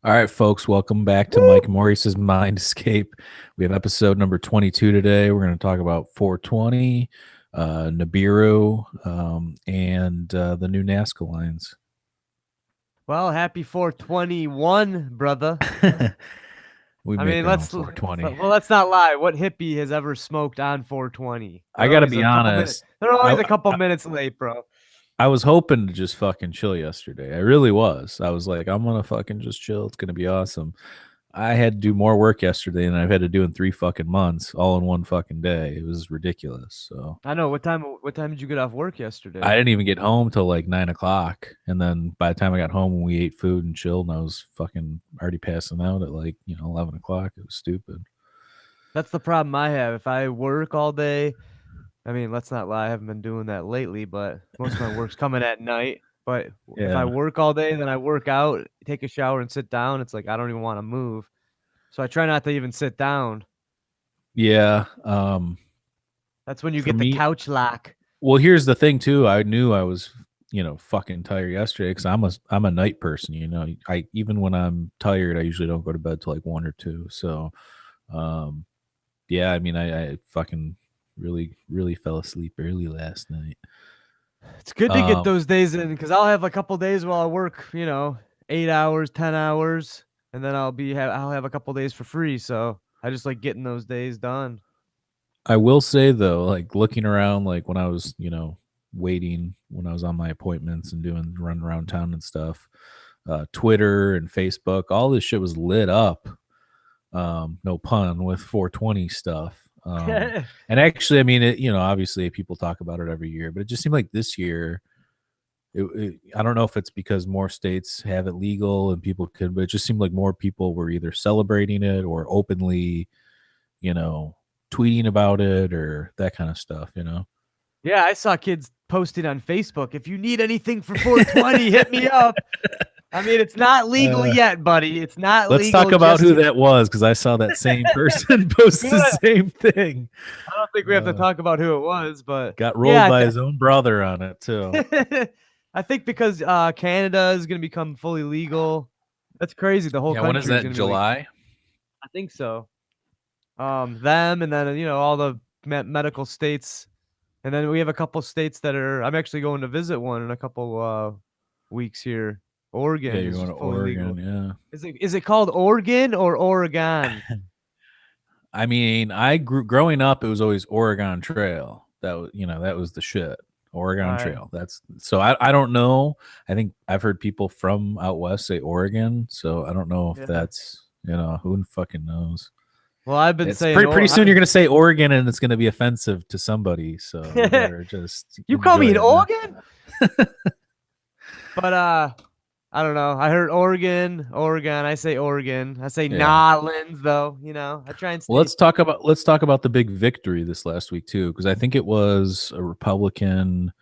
All right, folks, welcome back to Mike Maurice's Mind Escape. We have episode number 22 today. We're going to talk about 420, Nibiru, and the new Nazca Lines. Well, happy 421, brother. We I make mean, our own let's 420. let's not lie. What hippie has ever smoked on 420? I They're got to always be a couple minutes. honest. They're always I, a couple minutes late, bro. I was hoping to just fucking chill yesterday. I really was. I was like, I'm going to fucking just chill. It's going to be awesome. I had to do more work yesterday than I've had to do in 3 fucking months, all in one fucking day. It was ridiculous. So I know. What time did you get off work I yesterday? didn't even get home till like 9 o'clock. And then by the time I got home, we ate food and chilled, and I was fucking already passing out at like, 11 o'clock. It was stupid. That's the problem I have. If I work all day, I mean, let's not lie. I haven't been doing that lately, but most of my work's coming at night. But if I Yeah. work all day, then I work out, take a shower, and sit down. It's like I don't even want to move. So I try not to even sit down. Yeah. That's when you For get the me, couch lock. well, here's the thing too. I knew I was, fucking tired yesterday because I'm a night person. I even when I'm tired, I usually don't go to bed till like 1 or 2. So, um, yeah. I mean, I fucking really fell asleep early last night. It's good to get Um, those days in because I'll have a couple days while I work, 8 hours, 10 hours, and then I'll have a couple days for free. So I just like getting those days done. I will say though, like looking around, like when I was, waiting when I was on my appointments and doing run around town and stuff, Twitter and Facebook, all this shit was lit up. No pun with 420 stuff. And actually, I mean, obviously people talk about it every year, but it just seemed like this year, I don't know if it's because more states have it legal and people could, but it just seemed like more people were either celebrating it or openly, you know, tweeting about it or that kind of stuff. Yeah, I saw kids posting on Facebook. If you need anything for 420, hit me up. I mean, it's not legal Uh, yet, buddy. It's not let's talk legal about just who yet. that was because I saw that same person post the I same thing. don't think we have to Uh, talk about who it was, but got yeah, rolled by his own brother on it too. I think because Canada is going to become fully legal. That's crazy. The whole Yeah, when is country is that? going to be like, July? I think so. Them and then all the medical states, and then we have a couple states that are. I'm actually going to visit one in a couple weeks here. Yeah, Oregon you're is going to fully Oregon. legal. Yeah. Is it called Oregon or Oregon? I mean, growing up. It was always Oregon Trail. That was the shit. All Oregon right. Trail. That's so. I don't know. I think I've heard people from out west say Oregon. So I don't know if Yeah. that's who fucking knows. Well, I've been It's saying pretty soon you're gonna say Oregon and it's gonna be offensive to somebody. So you better just You call me enjoy an it, man. Oregon? But I don't know. I heard Oregon. I say Oregon. I say Yeah. Nolans though. I try and Well, stay. let's talk about the big victory this last week too, because I think it was a Republican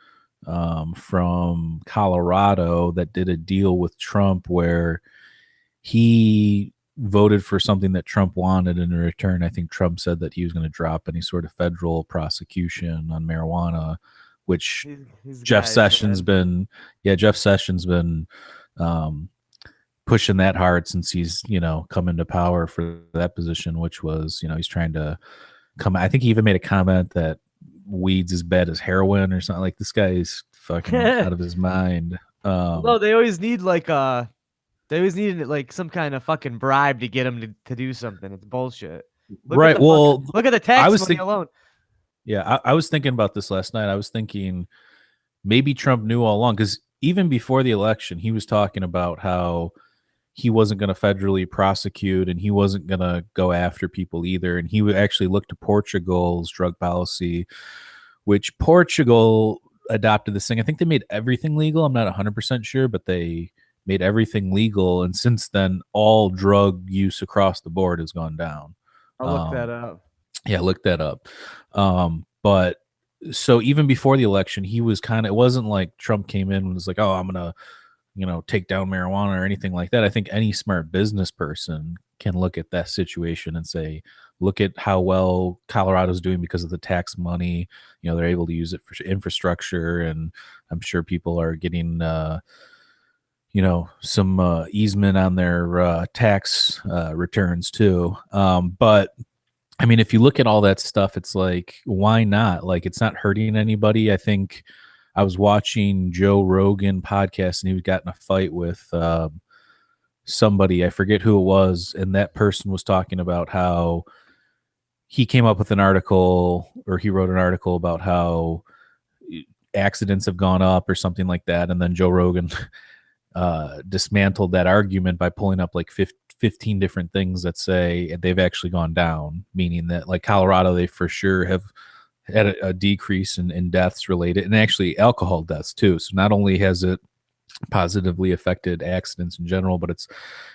from Colorado that did a deal with Trump where he voted for something that Trump wanted, and in return, I think Trump said that he was going to drop any sort of federal prosecution on marijuana, which These Jeff guys, Sessions man. been Jeff Sessions been um, pushing that hard since he's come into power for that position, which was he's trying to come. I think he even made a comment that weed's as bad as heroin or something. Like this guy is fucking out of his mind. Well, they always need like some kind of fucking bribe to get him to do something. It's bullshit. Right. Well, Look at the I tax was money thinking. alone. Yeah, I was thinking about this last night. I was thinking maybe Trump knew all along because even before the election, he was talking about how he wasn't going to federally prosecute and he wasn't going to go after people either. And he would actually look to Portugal's drug policy, which Portugal adopted this thing. I think they made everything legal. I'm not 100% sure, but they made everything legal. And since then, all drug use across the board has gone down. I'll look that Um, up. yeah, look that up. But so even before the election, he was it wasn't like Trump came in and was like, oh, I'm going to, take down marijuana or anything like that. I think any smart business person can look at that situation and say, look at how well Colorado's doing because of the tax money. They're able to use it for infrastructure. And I'm sure people are getting, some easement on their tax returns too. But I mean, if you look at all that stuff, it's like, why not? Like, it's not hurting anybody. I think I was watching Joe Rogan podcast and he got in a fight with somebody. I forget who it was. And that person was talking about how he came up with an article, or he wrote an article about how accidents have gone up or something like that. And then Joe Rogan dismantled that argument by pulling up like 15 different things that say they've actually gone down, meaning that like Colorado, they for sure have had a decrease in deaths related, and actually alcohol deaths too. So not only has it positively affected accidents in general, but it's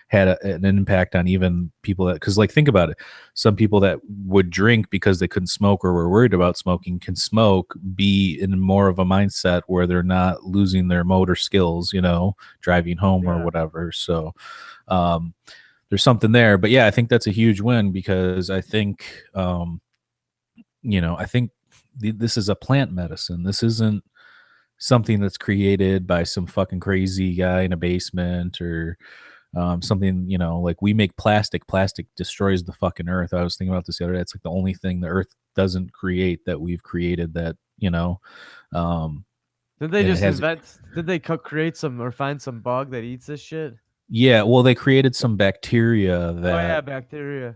had an impact on even people that, because like think about it, some people that would drink because they couldn't smoke or were worried about smoking can smoke, be in more of a mindset where they're not losing their motor skills, driving home or Yeah. whatever. So there's something there. But yeah, I think that's a huge win, because I think I think this is a plant medicine. This isn't something that's created by some fucking crazy guy in a basement, or something, like we make plastic. Plastic destroys the fucking earth. I was thinking about this the other day. It's like the only thing the earth doesn't create that we've created, that, um, Did they and it just has, invent? Did they create some or find some bug that eats this shit? yeah, well, they created some bacteria Oh that, yeah, bacteria.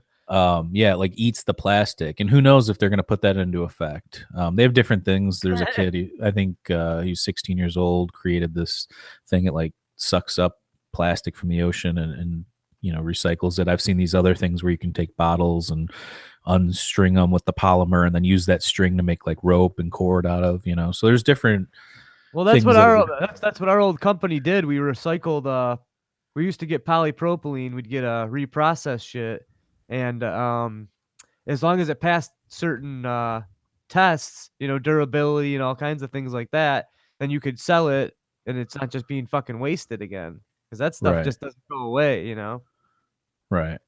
yeah, like eats the plastic, and who knows if they're going to put that into effect. They have different things. There's a kid, I think he's 16 years old, created this thing. It like sucks up plastic from the ocean and recycles it. I've seen these other things where you can take bottles and unstring them with the polymer and then use that string to make like rope and cord out of. So there's different Well, that's things what that our are. that's what our old company did. We recycled. We used to get polypropylene. We'd get reprocessed shit, and as long as it passed certain tests, durability and all kinds of things like that, then you could sell it, and it's not just being fucking wasted again. Because that stuff Right, just doesn't go away. right.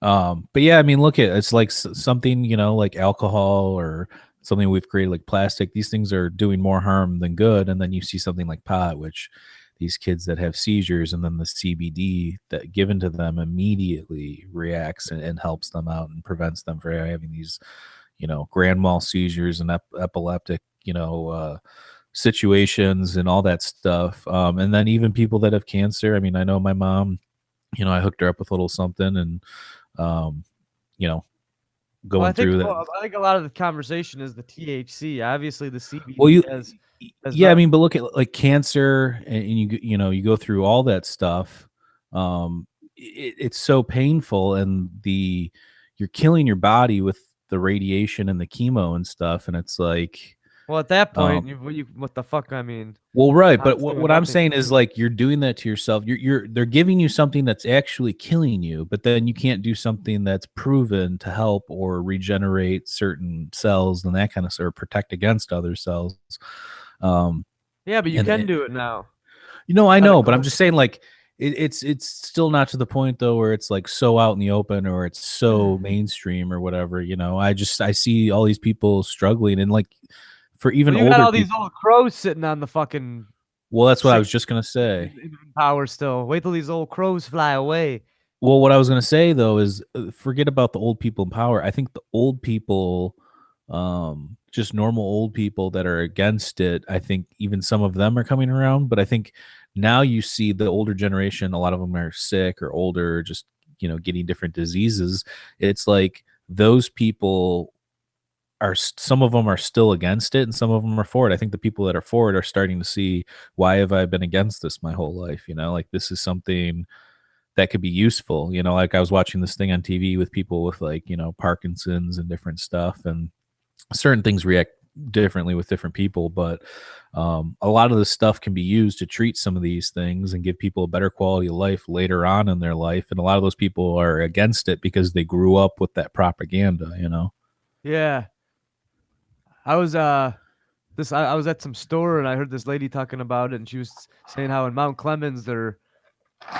But yeah, I mean, look at it's like something, like alcohol or something we've created like plastic. These things are doing more harm than good. And then you see something like pot, which these kids that have seizures, and then the CBD that given to them immediately reacts and helps them out and prevents them from having these, grand mal seizures and epileptic, situations and all that stuff. And then even people that have cancer. I mean, I know my mom, I hooked her up with a little something, and um, you know, Well, going through that. I think a lot of the conversation is the THC. Obviously, the Well, CBD has yeah, I not. mean, but look at like cancer, and you go through all that stuff. It's so painful, and you're killing your body with the radiation and the chemo and stuff, and it's like, Well, at that um, point, what the fuck? I mean, well, right, but God's what, doing what I'm nothing. saying is like you're doing that to yourself. They're giving you something that's actually killing you, but then you can't do something that's proven to help or regenerate certain cells and that kind of stuff, or protect against other cells. Um, Yeah, but you and can do it now. I know, but I'm Medical. just saying like it's still not to the point though where it's like so out in the open or it's so mainstream or whatever. I see all these people struggling, and like for even Well, you got older all these people. old crows sitting on the fucking Well, that's what I six was just gonna say. in power still. Wait till these old crows fly away. Well, what I was going to say though is forget about the old people in power. I think the old people, just normal old people that are against it, I think even some of them are coming around. But I think now you see the older generation, a lot of them are sick or older, just, getting different diseases. It's like those people some of them are still against it and some of them are for it. I think the people that are for it are starting to see, why have I been against this my whole life? Like this is something that could be useful. Like I was watching this thing on TV with people with like, Parkinson's and different stuff, and certain things react differently with different people. But a lot of this stuff can be used to treat some of these things and give people a better quality of life later on in their life. And a lot of those people are against it because they grew up with that propaganda. Yeah, I was I was at some store and I heard this lady talking about it, and she was saying how in Mount Clemens they're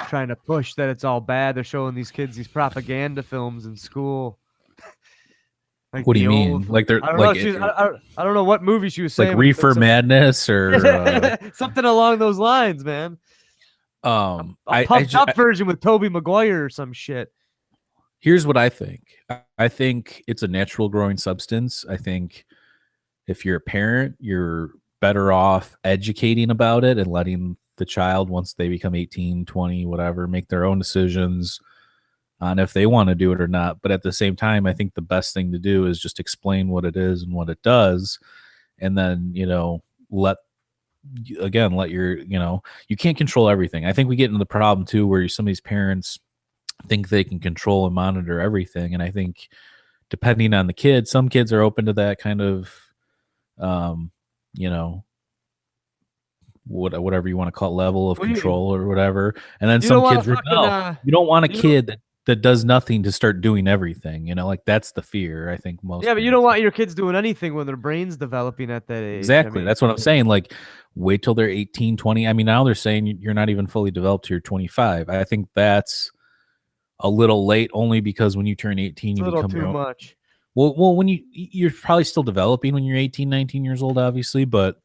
trying to push that it's all bad. They're showing these kids these propaganda films in school, like What do the you old. mean? Like they're I don't know. I don't know what movie she was like saying, but she said reefer something madness or something along those lines, man. A pumped up version with Toby Maguire or some shit. Here's what I think. I think it's a natural growing substance. I think if you're a parent, you're better off educating about it and letting the child, once they become 18, 20, whatever, make their own decisions on if they want to do it or not. But at the same time, I think the best thing to do is just explain what it is and what it does. And then, let let your, you can't control everything. I think we get into the problem too, where some of these parents think they can control and monitor everything. And I think depending on the kid, some kids are open to that kind of, um, you know, whatever you want to call it, level of What do you control or whatever. And then you some don't wanna kids fucking, rebel. You don't want a you don't kid that does nothing to start doing everything. Like that's the fear. I think most yeah, but you don't parents. want your kids doing anything when their brain's developing at that age. I Exactly. mean, That's what I'm saying. Like, wait till they're 18, 20. I mean, now they're saying you're not even fully developed till you're 25. I think that's a little late, only because when you turn 18, it's a you little become your too own. much. Well, when you're probably still developing when you're 18, 19 years old, obviously, but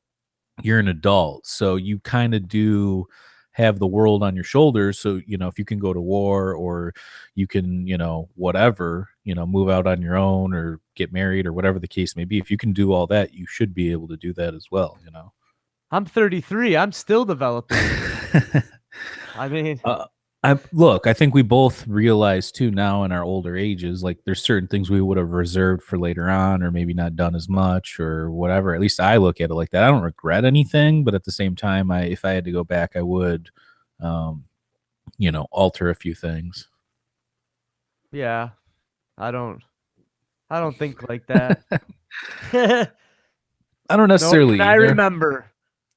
you're an adult. So you kind of do have the world on your shoulders. So, if you can go to war, or you can, whatever, move out on your own or get married or whatever the case may be. If you can do all that, you should be able to do that as well. I'm 33. I'm still developing. I mean, uh, I think we both realize too now in our older ages, like there's certain things we would have reserved for later on, or maybe not done as much or whatever. At least I look at it like that. I don't regret anything, but at the same time, if I had to go back, I would, um, alter a few things. yeah, I don't I don't think like that. I don't Nor necessarily can I either. remember.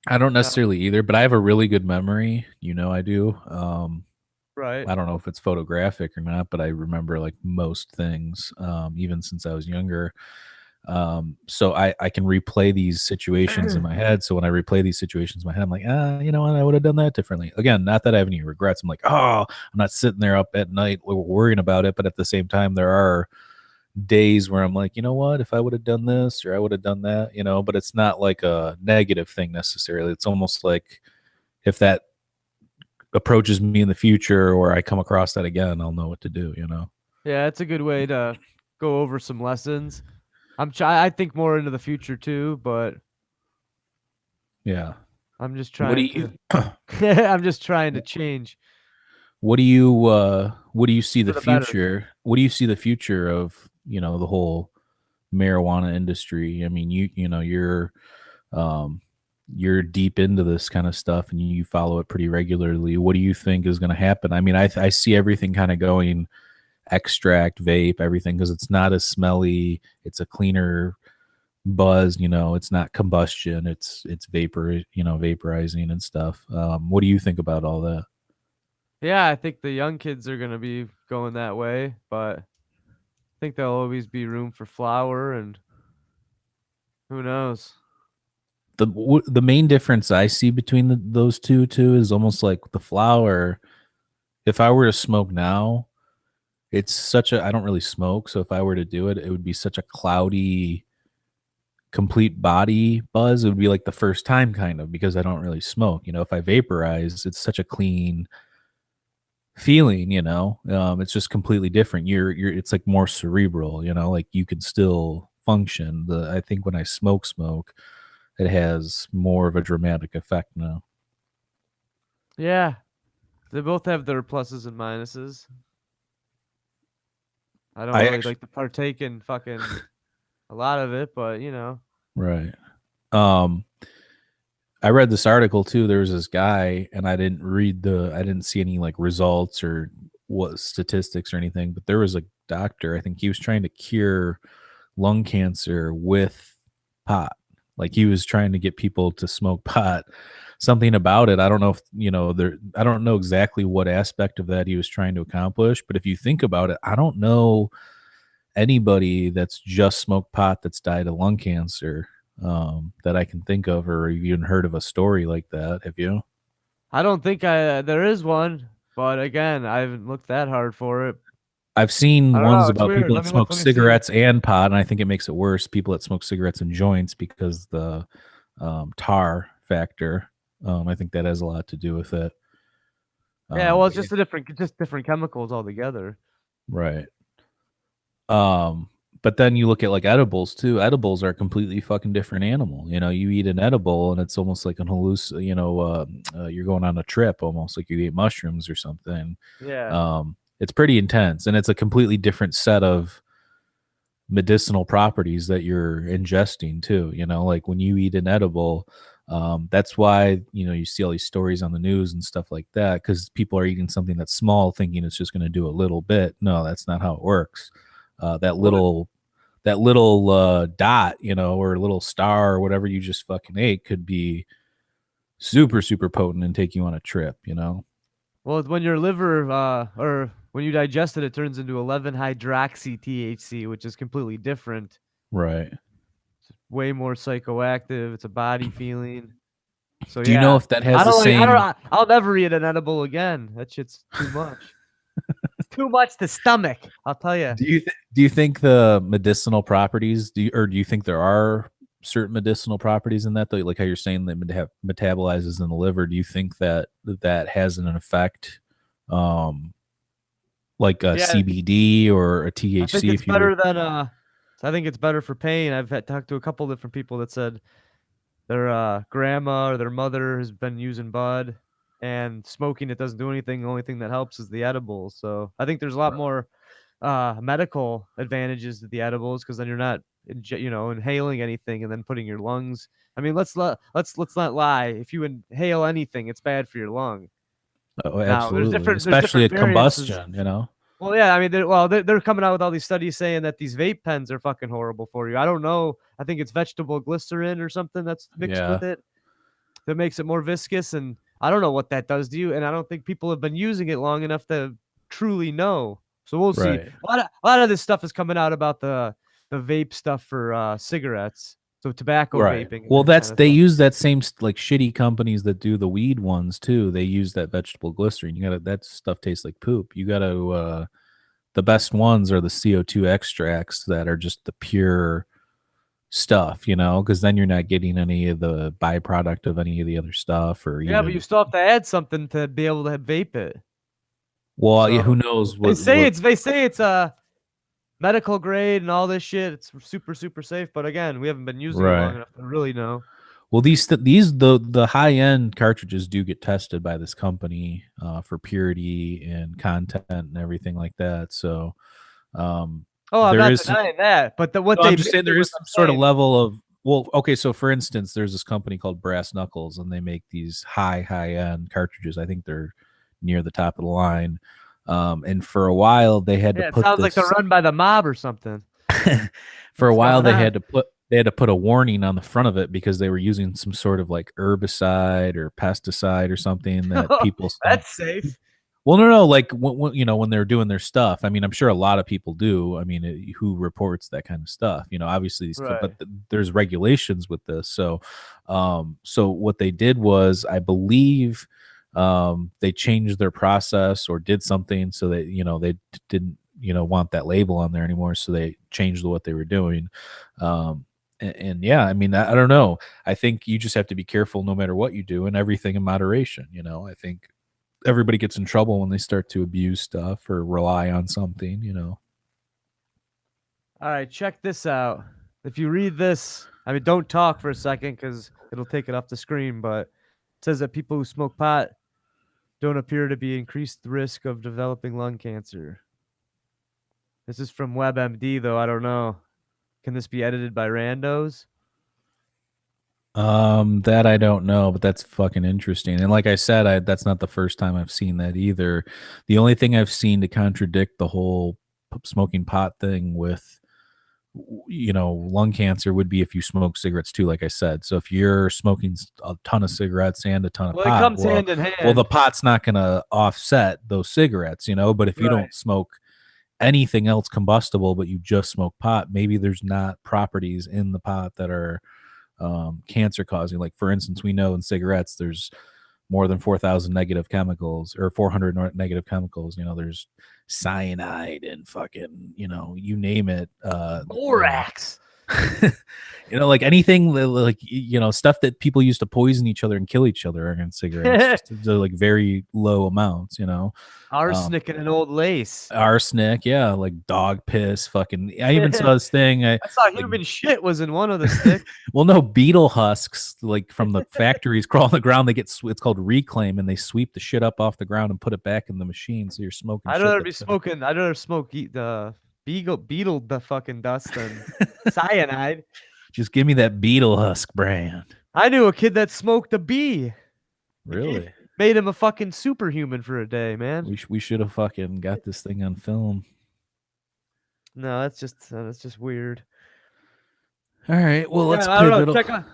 I don't No, necessarily either, but I have a really good memory. I do. right. I don't know if it's photographic or not, but I remember like most things, even since I was younger. So I can replay these situations in my head. So when I replay these situations in my head, I'm like, you know what, I would have done that differently. Again, not that I have any regrets. I'm like, I'm not sitting there up at night worrying about it. But at the same time, there are days where I'm like, you know what, if I would have done this or I would have done that. But it's not like a negative thing necessarily. It's almost like if that approaches me in the future or I come across that again, I'll know what to do. Yeah, it's a good way to go over some lessons. I think more into the future too, but Yeah. I'm just What do trying you to I'm just trying to change what do you see the for the better. future? What do you see the future of, the whole marijuana industry? I mean, um you're deep into this kind of stuff and you follow it pretty regularly. What do you think is going to happen? I mean, I see everything kind of going extract, vape, everything, because it's not as smelly. It's a cleaner buzz. It's not combustion. It's vapor. Vaporizing and stuff. What do you think about all that? Yeah, I think the young kids are gonna be going that way, but I think there'll always be room for flower and who knows? The main difference I see between those two too is almost like the flower. If I were to smoke now, it's such a I don't really smoke, so if I were to do it, it would be such a cloudy, complete body buzz. It would be like the first time kind of, because I don't really smoke. If I vaporize, it's such a clean feeling. It's just completely different. You're it's like more cerebral. Like you can still function. I think when I smoke, it has more of a dramatic effect now. Yeah, they both have their pluses and minuses. I don't I really actually like to partake in fucking a lot of it, but you know. Right. Um, I read this article too. There was this guy, and I didn't see any like results or what statistics or anything, but there was a doctor. I think he was trying to cure lung cancer with pot. Like he was trying to get people to smoke pot. Something about it. I don't know if, I don't know exactly what aspect of that he was trying to accomplish, but if you think about it, I don't know anybody that's just smoked pot that's died of lung cancer, that I can think of, or even heard of a story like that. Have you? I don't think there is one, but again, I haven't looked that hard for it. I've I seen don't know. ones It's about weird. people Let that me look. smoke Let me see. cigarettes and pot, and I think it makes it worse. People that smoke cigarettes and joints, because the tar factor. I think that has a lot to do with it. Yeah, well, it's But yeah, just different chemicals altogether. right. But then you look at like edibles too. Edibles are a completely fucking different animal. You know, you eat an edible and it's almost like an you're going on a trip, almost like you eat mushrooms or something. Yeah. It's pretty intense, and it's a completely different set of medicinal properties that you're ingesting too. You know, like when you eat an edible, that's why you see all these stories on the news and stuff like that, because people are eating something that's small thinking it's just going to do a little bit. No, that's not how it works. That What? little dot, or little star or whatever you just fucking ate could be super super potent and take you on a trip. Well, when your liver or when you digest it, it turns into 11 hydroxy THC, which is completely different. Right. Way more psychoactive. It's a body feeling. So Do you know yeah, if that has the same I'll never eat an edible again. That shit's too much. It's too much to stomach. I'll tell you. do you think the medicinal properties, do you think there are certain medicinal properties in that, though, like how you're saying that metabolizes in the liver? Do you think that has an effect, um like a Yeah, CBD or a I think THC, it's if you would? better than I think it's better for pain. Talked to a couple different people that said their grandma or their mother has been using bud and smoking. It doesn't do anything. The only thing that helps is the edibles. So I think there's a lot more medical advantages to the edibles because then you're not inhaling anything and then putting your lungs. I mean, let's not lie. If you inhale anything, it's bad for your lung. Oh, Now absolutely, there's especially different at variances. combustion. Well, yeah, I mean, they're coming out with all these studies saying that these vape pens are fucking horrible for you. I don't know. I think it's vegetable glycerin or something that's mixed Yeah. with it that makes it more viscous, and I don't know what that does to you. And I don't think people have been using it long enough to truly know. So we'll see. Right. A lot of this stuff is coming out about the vape stuff for cigarettes, so tobacco Right. vaping and Well, that kind of they stuff. use that same like shitty companies that do the weed ones too. They use that vegetable glycerin. That stuff tastes like poop. You got to the best ones are the CO2 extracts that are just the pure stuff, because then you're not getting any of the byproduct of any of the other stuff, or Yeah, but you even, still have to add something to be able to vape it. well, yeah, who So knows what. they say it's medical grade and all this shit. It's super super safe, but again, we haven't been using it long Right. enough to really know. Well, the high end cartridges do get tested by this company for purity and content and everything like that. So Oh, I'm there not is denying that, but what no, they I'm just mix saying it there with, is I'm some sort of saying. level of, well, okay, so for instance, there's this company called Brass Knuckles, and they make these high end cartridges. I think they're near the top of the line. And for a while they had to Yeah, it put sounds like they're this run by the mob or something. for a What's while going on? they had to put a warning on the front of it because they were using some sort of like herbicide or pesticide or something that people said. That's safe. Well, no, no, like when they're doing their stuff. I mean, I'm sure a lot of people do. I mean, who reports that kind of stuff? Obviously Right. there's regulations with this. So what they did was, I believe, they changed their process or did something so that they didn't want that label on there anymore. So they changed what they were doing. And yeah, I mean, I don't know. I think you just have to be careful no matter what you do, and everything in moderation. I think everybody gets in trouble when they start to abuse stuff or rely on something. All right, check this out. If you read this, I mean, don't talk for a second because it'll take it off the screen, but it says that people who smoke pot don't appear to be increased risk of developing lung cancer. This is from WebMD, though. I don't know. Can this be edited by randos? That I don't know, but that's fucking interesting. And like I said, that's not the first time I've seen that either. The only thing I've seen to contradict the whole smoking pot thing with lung cancer would be if you smoke cigarettes too, like I said. So if you're smoking a ton of cigarettes and a ton of Well, it pot, comes well, hand in the hand. pot's not going to offset those cigarettes. But if you Right. don't smoke anything else combustible, but you just smoke pot, maybe there's not properties in the pot that are cancer causing. Like, for instance, we know in cigarettes there's more than 4,000 negative chemicals, or 400 negative chemicals. There's cyanide and fucking, you name it. Borax. You know, like anything like stuff that people used to poison each other and kill each other in cigarettes, just to like very low amounts. Um, Arsenic and an old lace. arsenic, yeah, like dog piss, fucking. I even saw this thing. I I saw like, human shit was in one of the sticks. well, no, beetle husks like from the factories crawl on the ground. They get it's called reclaim, and they sweep the shit up off the ground and put it back in the machine. So you're smoking I'd shit rather be that's been. smoking. I'd rather smoke the beetle the fucking dust than cyanide. Just give me that beetle husk brand. I knew a kid that smoked a bee. Really? Made him a fucking superhuman for a day, man. We should have fucking got this thing on film. No, that's just weird. All right, well, Yeah, let's I don't know. pivot.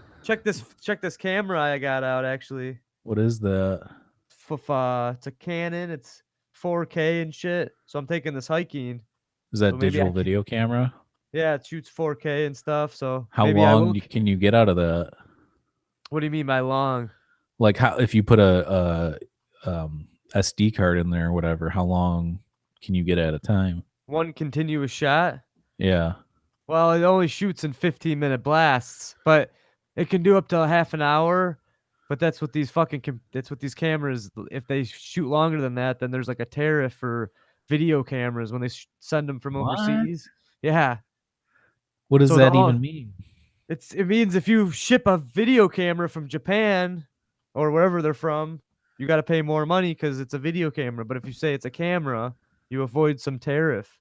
Check this camera I got out actually. What is that? It's a Canon. It's 4K and shit. So I'm taking this hiking. Is So that maybe I digital can. video camera? Yeah, it shoots 4K and stuff. So How maybe I long will. can you get out of that? What do you mean by long? Like, how if you put a SD card in there or whatever, how long can you get at a time? One continuous shot? Yeah. Well, it only shoots in 15-minute blasts, but it can do up to a half an hour. But that's what these cameras. If they shoot longer than that, then there's like a tariff for video cameras when they send them from What? overseas. Yeah. What does So that even mean? it means if you ship a video camera from Japan or wherever they're from, you got to pay more money because it's a video camera. But if you say it's a camera, you avoid some tariff.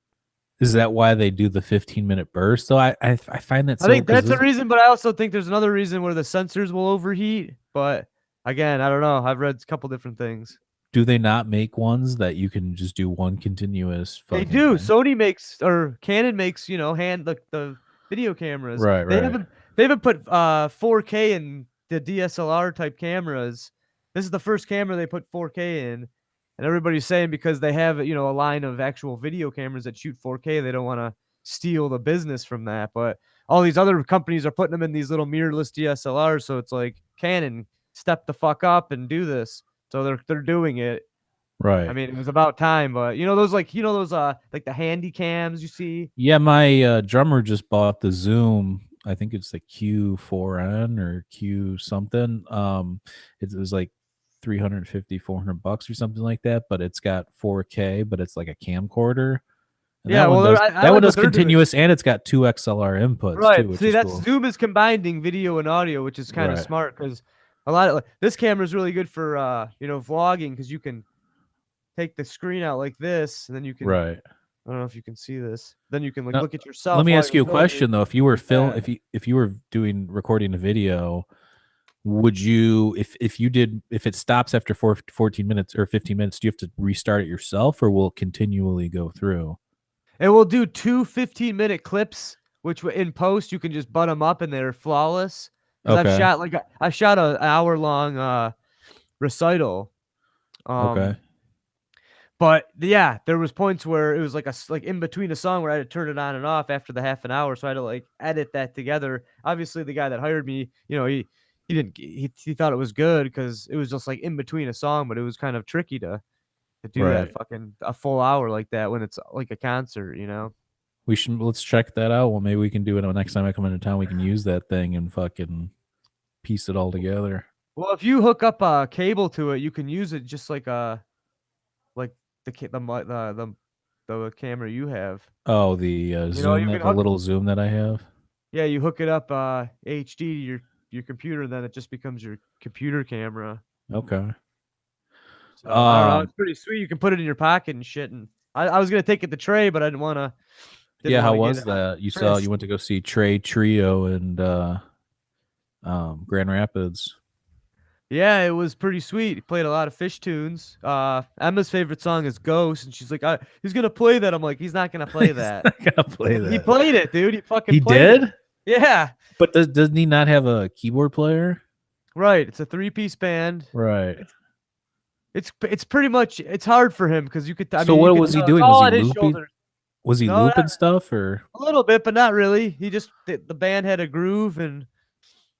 Is that why they do the 15-minute burst? So I find that I so think because that's a reason, but I also think there's another reason where the sensors will overheat. But again, I don't know. I've read a couple different things. do they not make ones that you can just do one continuous They fucking do. thing? Sony makes or Canon makes, the video cameras. Right, right, They haven't put 4K in the DSLR type cameras. This is the first camera they put 4K in. And everybody's saying because they have, a line of actual video cameras that shoot 4K, they don't want to steal the business from that. But all these other companies are putting them in these little mirrorless DSLRs, so it's like Canon, step the fuck up and do this. So they're doing it. I right. mean, it was about time, but those like the handy cams you see. Yeah, my drummer just bought the Zoom. I think it's the Q4N or Q something. It was like 350, $400 or something like that, but it's got 4K, but it's like a camcorder. And Yeah, well, I that one like does what they're doing. continuous, and it's got two XLR inputs too, Right. which See, is that's cool. Zoom is combining video and audio, which is kind of Right. smart because a lot of this camera is really good for vlogging because you can take the screen out like this, and then you can. Right. I don't know if you can see this. Then you can like Now, look at let yourself me while ask you're you a filming. question though. If you were Yeah. if you were doing recording a video, would you if you did if it stops after 14 minutes or 15 minutes, do you have to restart it yourself or will it continually go through? And we'll do two 15-minute clips, which in post you can just butt them up and they're flawless. Because Okay. I shot an hour long recital. Okay. But yeah, there was points where it was like in between a song where I had to turn it on and off after the half an hour, so I had to like edit that together. Obviously, the guy that hired me, he didn't he thought it was good because it was just like in between a song, but it was kind of tricky to do that Right. fucking a full hour like that when it's like a concert. Let's check that out. Well, maybe we can do it next time I come into town. We can use that thing and fucking piece it all together. Well, if you hook up a cable to it, you can use it just like the camera you have. Oh, the You zoom can the hook. little zoom that I have. Yeah, you hook it up HD to your computer, then it just becomes your computer camera. Okay. So I don't know, Um it's pretty sweet. You can put it in your pocket and shit. And I was gonna take it to Trey, but I didn't yeah, how wanna get was that? You Chris. went to go see Trey Trio and Grand Rapids. Yeah, it was pretty sweet. He played a lot of Fish tunes. Emma's favorite song is Ghost, and she's like, he's gonna play that. I'm like, he's not gonna play He's that. not gonna play He that. played it, dude. He fucking He played it. did? Yeah, But doesn't he not have a keyboard player? right. It's a three-piece band. Right. It's pretty much it's hard for him because I So mean, you what could was he tell it's doing? Was all he on his looping? shoulders. Was he No, looping stuff or a little bit, but not really. He just the band had a groove and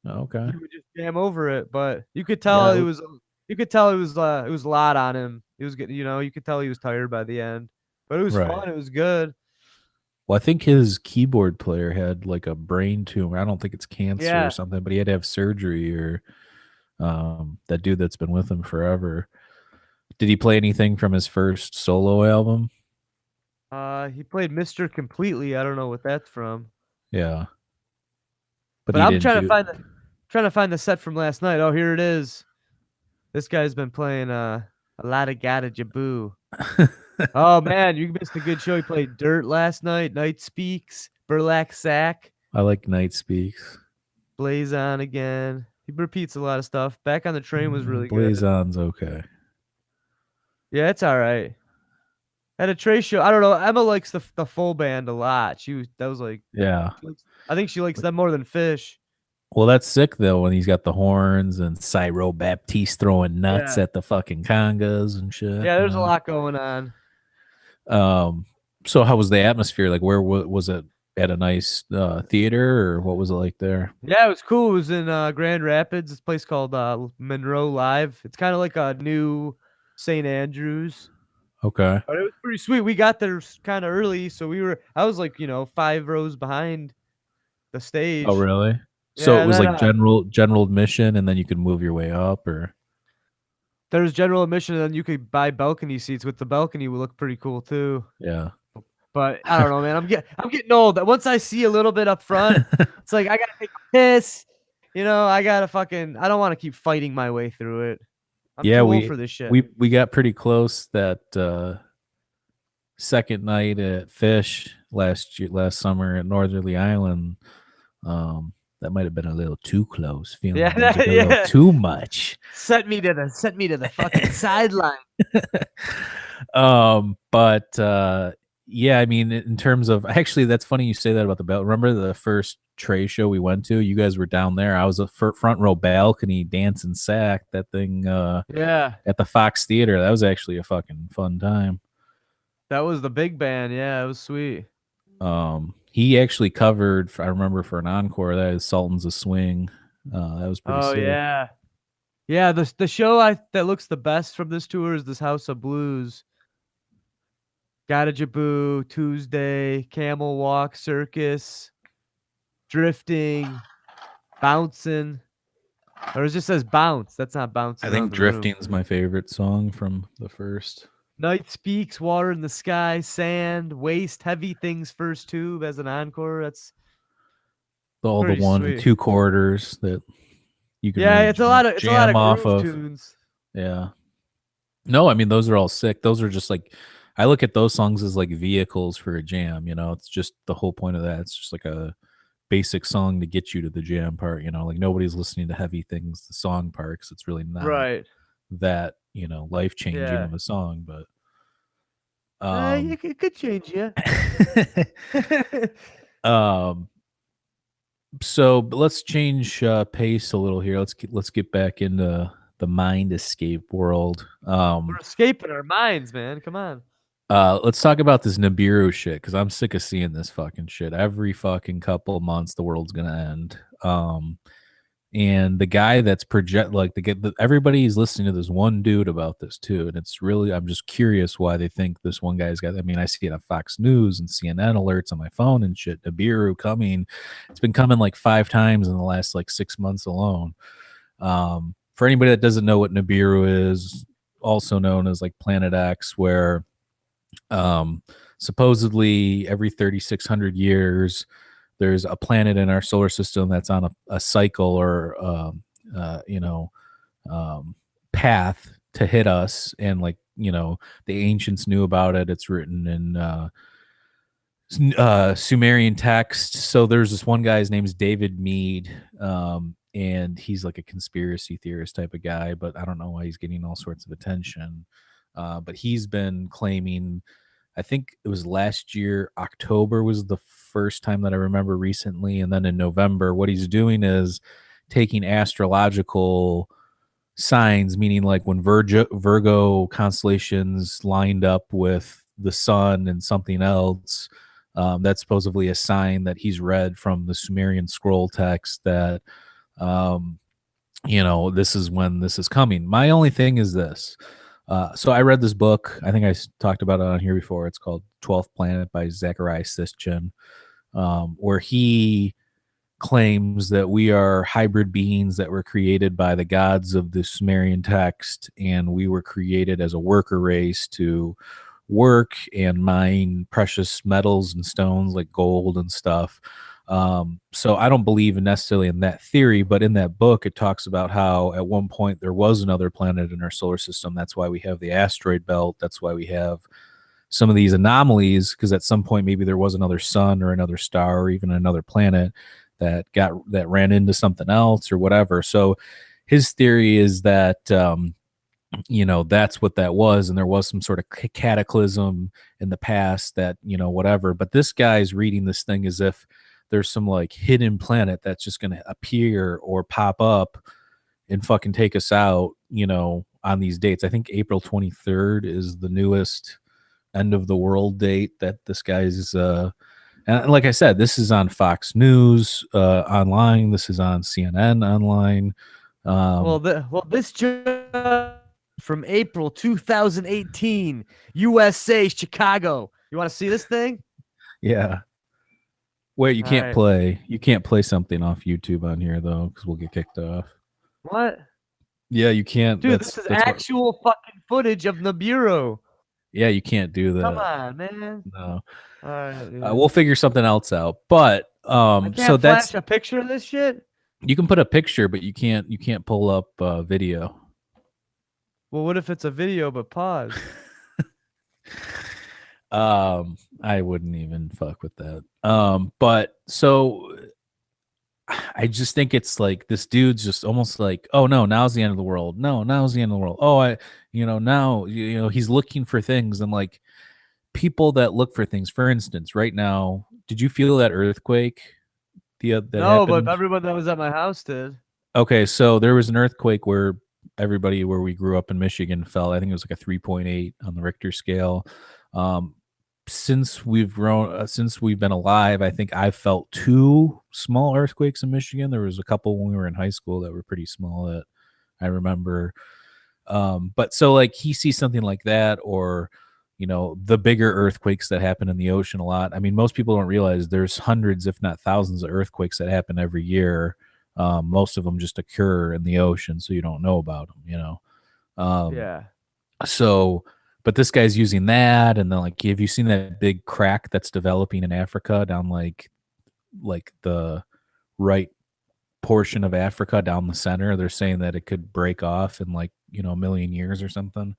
oh, okay. he would just jam over it. But Yeah. you could tell it was a lot on him. He was getting, you could tell he was tired by the end. But it was Right. fun. It was good. Well, I think his keyboard player had like a brain tumor. I don't think it's cancer or Yeah. something, but he had to have surgery or that dude that's been with him forever. Did he play anything from his first solo album? He played Mr. Completely. I don't know what that's from. Yeah, but But he I'm didn't trying to do. find the set from last night. Oh, here it is. This guy's been playing a lot of Gotta Jaboo. Oh man, you missed a good show. He played Dirt last night, Night Speaks, Burlap Sack, I like Night Speaks. Blaze On Again. He repeats a lot of stuff. Back on the Train was really good. Blazon's okay. Yeah, it's all right. At a Trey show, I don't know. Emma likes the full band a lot. That was like Yeah. I think she likes them more than Fish. Well, that's sick though when he's got the horns and Cyril Baptiste throwing nuts Yeah. at the fucking congas and shit. Yeah, You there's a know. lot going on. Um. So how was the atmosphere? Like, where was it at a nice theater or what was it like there? Yeah, it was cool. It was in Grand Rapids. This place called Monroe Live. It's kind of like a new St. Andrews. Okay. But it was pretty sweet. We got there kind of early, so I was like, 5 rows behind the Oh, stage. really? So Yeah, it and was then like general admission, and then you could move your way up, or there was general admission, and then you could buy balcony seats. With the balcony, would look pretty cool too. yeah. But I don't know, man. I'm getting old. Once I see a little bit up front, it's like I gotta take a piss. I gotta I don't want to keep fighting my way through it. I'm Yeah, too old for this shit. we got pretty close that second night at Fish last summer at Northerly Island. That might have been a little too close. Feeling Yeah, music a little yeah. too much. Sent me to the fucking sideline. But yeah, I mean, in terms of actually, that's funny you say that about the belt. Remember the first Trey show we went to? You guys were down there. I was a front row balcony dancing sack. That thing Yeah, at the Fox Theater. That was actually a fucking fun time. that was the big band. Yeah, it was sweet. He actually covered. I remember for an encore that is Sultans of Swing. That was pretty Oh sick. yeah, yeah. The show that looks the best from this tour is this House of Blues. Gotta Jaboo, Tuesday, Camel Walk, Circus, Drifting, Bouncing. Or it just says bounce. That's not bouncing I around think the room. Drifting's my favorite song from the first. Night Speaks, Water in the Sky, Sand, Waste, Heavy Things, First Tube as an encore. That's All the pretty one sweet. 2 quarters that you can Yeah, really it's a lot jam of off groove of. tunes. Yeah. No, I mean those are all sick. Those are just like I look at those songs as like vehicles for a jam, It's just the whole point of that. It's just like a basic song to get you to the jam part, Like nobody's listening to Heavy Things, the song part, 'cause it's really not Right. that, life changing Yeah. of a song, but It, um it could change you. um so but let's change pace a little here. Let's get back into the mind escape world. We're escaping our minds, man. Come on. Let's talk about this Nibiru shit because I'm sick of seeing this fucking shit. Every fucking couple of months, the world's gonna end. And the guy that's everybody's listening to this one dude about this too, and it's really I'm just curious why they think this one guy's got. I mean, I see it on Fox News and CNN alerts on my phone and shit. Nibiru coming. It's been coming like 5 times in the last like 6 months alone. For anybody that doesn't know what Nibiru is, also known as like Planet X, where supposedly every 3,600 years there's a planet in our solar system that's on a cycle or path to hit us, and like the ancients knew about it. It's written in Sumerian text. So there's this one guy's name's David Meade, and he's like a conspiracy theorist type of guy, but I don't know why he's getting all sorts of attention. But he's been claiming, I think it was last year, October was the first time that I remember recently. And then in November, what he's doing is taking astrological signs, meaning like when Virgo constellations lined up with the sun and something else, that's supposedly a sign that he's read from the Sumerian scroll text that, this is when this is coming. My only thing is this. So I read this book. I think talked about it on here before. It's called 12th Planet by Zachariah Sitchin, where he claims that we are hybrid beings that were created by the gods of the Sumerian text, and we were created as a worker race to work and mine precious metals and stones like gold and stuff. So I don't believe necessarily in that theory, but in that book, it talks about how at one point there was another planet in our solar system. That's why we have the asteroid belt. That's why we have some of these anomalies, because at some point maybe there was another sun or another star or even another planet that ran into something else or whatever. So his theory is that that's what that was, and there was some sort of cataclysm in the past that whatever. But this guy's reading this thing as if there's some like hidden planet that's just going to appear or pop up and fucking take us out on these dates. I think April 23rd is the newest end of the world date that this guy's and like I said, this is on Fox News online, this is on CNN online. This just from April 2018, USA, Chicago. You want to see this thing? Yeah. Wait, All right. you can't play something off YouTube on here though, because we'll get kicked off. What? Yeah, you can't. Dude, this is That's what. actual fucking footage of Nibiru. Yeah, you can't do Come that. on, man. No, All right, we'll dude. figure something else out. But I so can't that's flash a picture of this shit. you can put a picture, but you can't pull up video. Well, what if it's a video but paused? I wouldn't even fuck with that. But so I just think it's like this dude's just almost like, oh no, now's the end of the world. No, now's the end of the world. Oh, now he's looking for things, and like people that look for things. For instance, right now, did you feel that earthquake that No, but happened? everyone that was at my house did. Okay, so there was an earthquake where everybody where we grew up in Michigan fell. I think it was like a 3.8 on the Richter scale. Um, since we've grown, since we've been alive, I think I've felt two small earthquakes in Michigan. There was a couple when we were in high school that were pretty small that I remember. But so like he sees something like that, or the bigger earthquakes that happen in the ocean a lot. I mean, most people don't realize there's hundreds, if not thousands, of earthquakes that happen every year. Most of them just occur in the ocean, so you don't know about them. Um, Yeah. so, but this guy's using that, and then like, have you seen that big crack that's developing in Africa down like the right portion of Africa down the center? They're saying that it could break off in like a million years or something.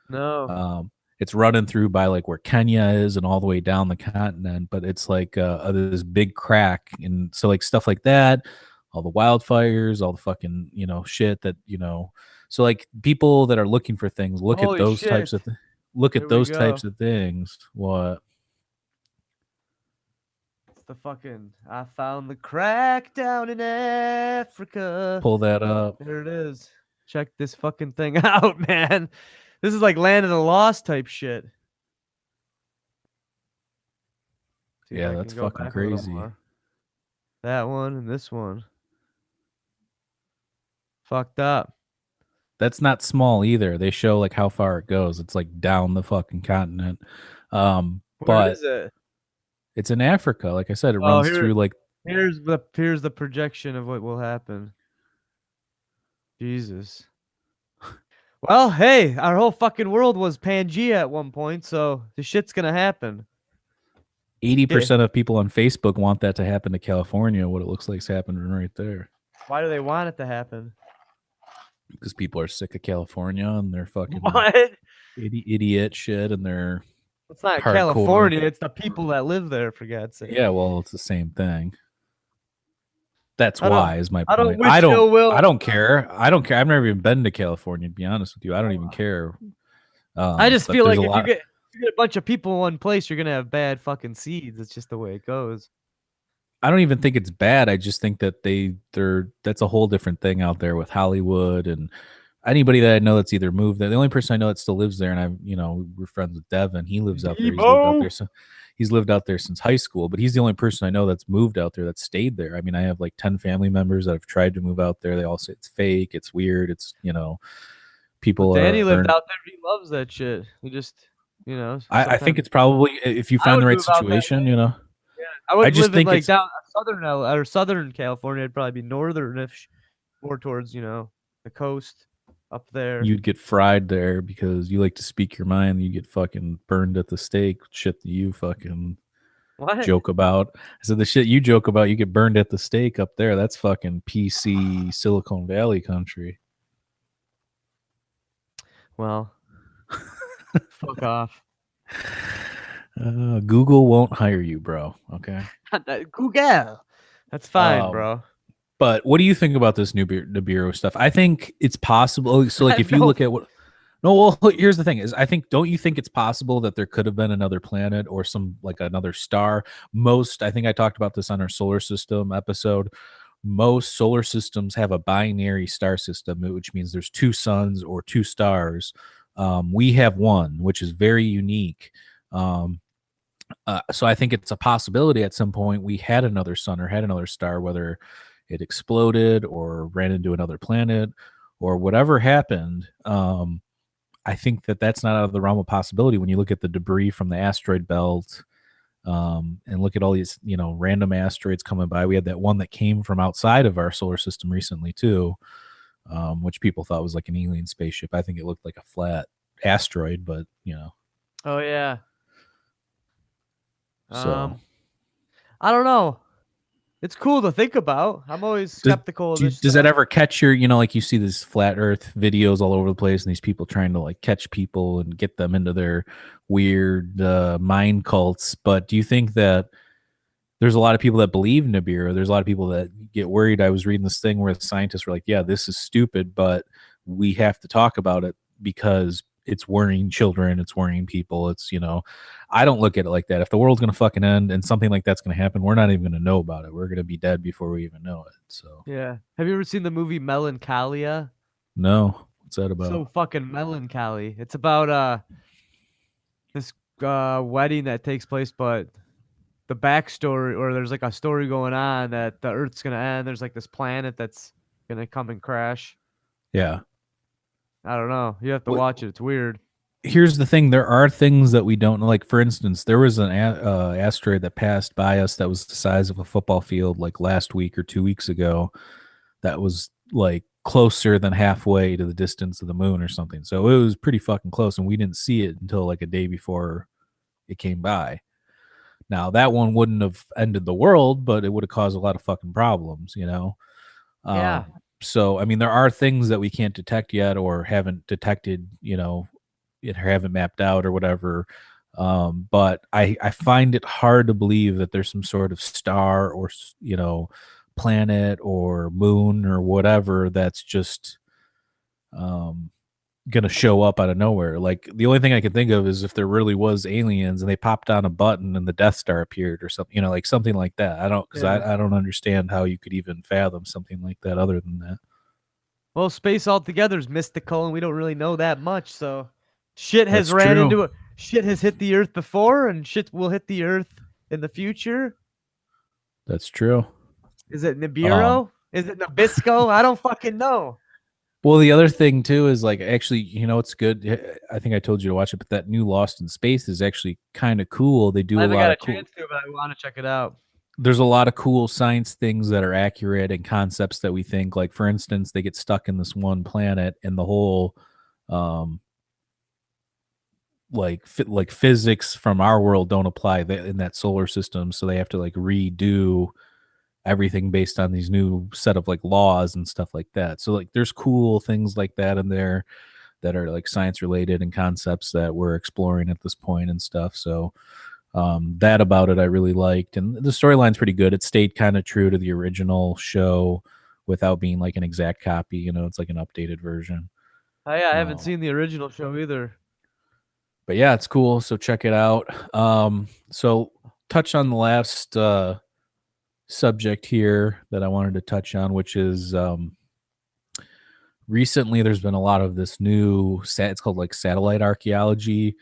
No. Um, it's running through by like where Kenya is and all the way down the continent, but it's like this big crack, and so like stuff like that, all the wildfires, all the fucking shit that So like people that are looking for things, Holy shit. look at Here we those go. types of things. What? It's the fucking I found the crack down in Africa. Pull that up. There it is. Check this fucking thing out, man. This is like Land of the Lost type shit. See if Yeah, I that's can go fucking back a little crazy. more. That one and this one. Fucked up. That's not small either. They show like how far it goes. It's like down the fucking continent. Where But is it? it's in Africa. Like I said, it Oh, runs through like here's the projection of what will happen. Jesus. Well, hey, our whole fucking world was Pangea at one point, so the shit's gonna happen. Yeah. 80% of people on Facebook want that to happen to California. What it looks like is happening right there. Why do they want it to happen? Because people are sick of California and they're fucking What? idiot shit and they're It's not hardcore. California, it's the people that live there, for God's sake. Yeah, well, it's the same thing. That's I don't why is my I don't point. wish ill I will. don't care. I don't care. I've never even been to California, to be honest with you. I don't even care. I just But feel there's like a if you lot. get a bunch of people in one place, you're gonna have bad fucking seeds. It's just the way it goes. I don't even think it's bad. I just think that they're that's a whole different thing out there with Hollywood and anybody that I know that's either moved there. The only person I know that still lives there, and we're friends with Devin. He lives out there. Debo. He's lived out there since high school, but he's the only person I know that's moved out there, that stayed there. I mean, I have like 10 family members that have tried to move out there. They all say it's fake, it's weird, it's Well, People Danny lived are. out there. He loves that shit. He just, I think sometimes it's probably if you I find would the right move out that situation, way. Yeah, I I wouldn't just live in think like it's down southern or southern California. I'd probably be northern-ish, more towards the coast up there. you'd get fried there because you like to speak your mind. You get fucking burned at the stake. Shit that you fucking What? joke about. I said the shit you joke about, you get burned at the stake up there. That's fucking PC Silicon Valley country. Well, fuck off. Google won't hire you, bro. Okay. Google. That's fine, Um, bro. but what do you think about this Nibiru stuff? I think it's possible. So, I like, have if you no. look at what no, well, here's the thing: is I think don't you think it's possible that there could have been another planet or some like another star? Most, I think I talked about this on our solar system episode. Most solar systems have a binary star system, which means there's two suns or two stars. We have one, which is very unique. Um, so I think it's a possibility at some point we had another sun or had another star, whether it exploded or ran into another planet or whatever happened. I think that that's not out of the realm of possibility when you look at the debris from the asteroid belt, and look at all these random asteroids coming by. We had that one that came from outside of our solar system recently too, which people thought was like an alien spaceship. I think it looked like a flat asteroid, but Oh yeah. so. I don't know. It's cool to think about. I'm always Does skeptical of this does that stuff. ever catch your, like you see these flat Earth videos all over the place, and these people trying to like catch people and get them into their weird mind cults? But do you think that there's a lot of people that believe Nibiru? There's a lot of people that get worried. I was reading this thing where the scientists were like, "Yeah, this is stupid, but we have to talk about it because it's worrying children, it's worrying people. I don't look at it like that. If the world's gonna fucking end and something like that's gonna happen, we're not even gonna know about it. We're gonna be dead before we even know it. So Yeah. Have you ever seen the movie Melancholia? no, what's that So about? fucking melancholy. It's about this wedding that takes place, but the backstory, or there's like a story going on that the Earth's gonna end. There's like this planet that's gonna come and crash. Yeah. I don't know. You have to What watch it. It's weird. Here's the thing, there are things that we don't know. Like for instance, there was an asteroid that passed by us that was the size of a football field like last week or 2 weeks ago, that was like closer than halfway to the distance of the moon or something. So it was pretty fucking close, and we didn't see it until like a day before it came by. Now that one wouldn't have ended the world, but it would have caused a lot of fucking problems. Yeah. So I mean, there are things that we can't detect yet or haven't detected, it haven't mapped out or whatever. But I find it hard to believe that there's some sort of star or planet or moon or whatever that's just um gonna show up out of nowhere. Like the only thing I can think of is if there really was aliens and they popped on a button and the Death Star appeared or something, like something like that. I don't because Yeah. I don't understand how you could even fathom something like that other than that. Well, space altogether is mystical, and we don't really know that much. So, shit has That's ran true. into it. Shit has hit the Earth before, and shit will hit the Earth in the future. That's true. Is it Um, Nibiru? Is it Nabisco? I don't fucking know. Well, the other thing too is like actually, it's good. I think I told you to watch it, but that new Lost in Space is actually kind of cool. They I do a haven't lot got a of cool. chance to, but I want to check it out. There's a lot of cool science things that are accurate and concepts that we think. Like for instance, they get stuck in this one planet, and the whole, um, like physics from our world don't apply in that solar system, so they have to like redo everything based on these new set of like laws and stuff like that. So like, there's cool things like that in there that are like science related and concepts that we're exploring at this point and stuff. So that about it I really liked, and the storyline's pretty good. It stayed kind of true to the original show without being like an exact copy. It's like an updated version. Oh yeah, I haven't uh, seen the original show either. but yeah, it's cool, so check it out. So touch on the last subject here that I wanted to touch on, which is recently there's been a lot of this new it's called like satellite archaeology,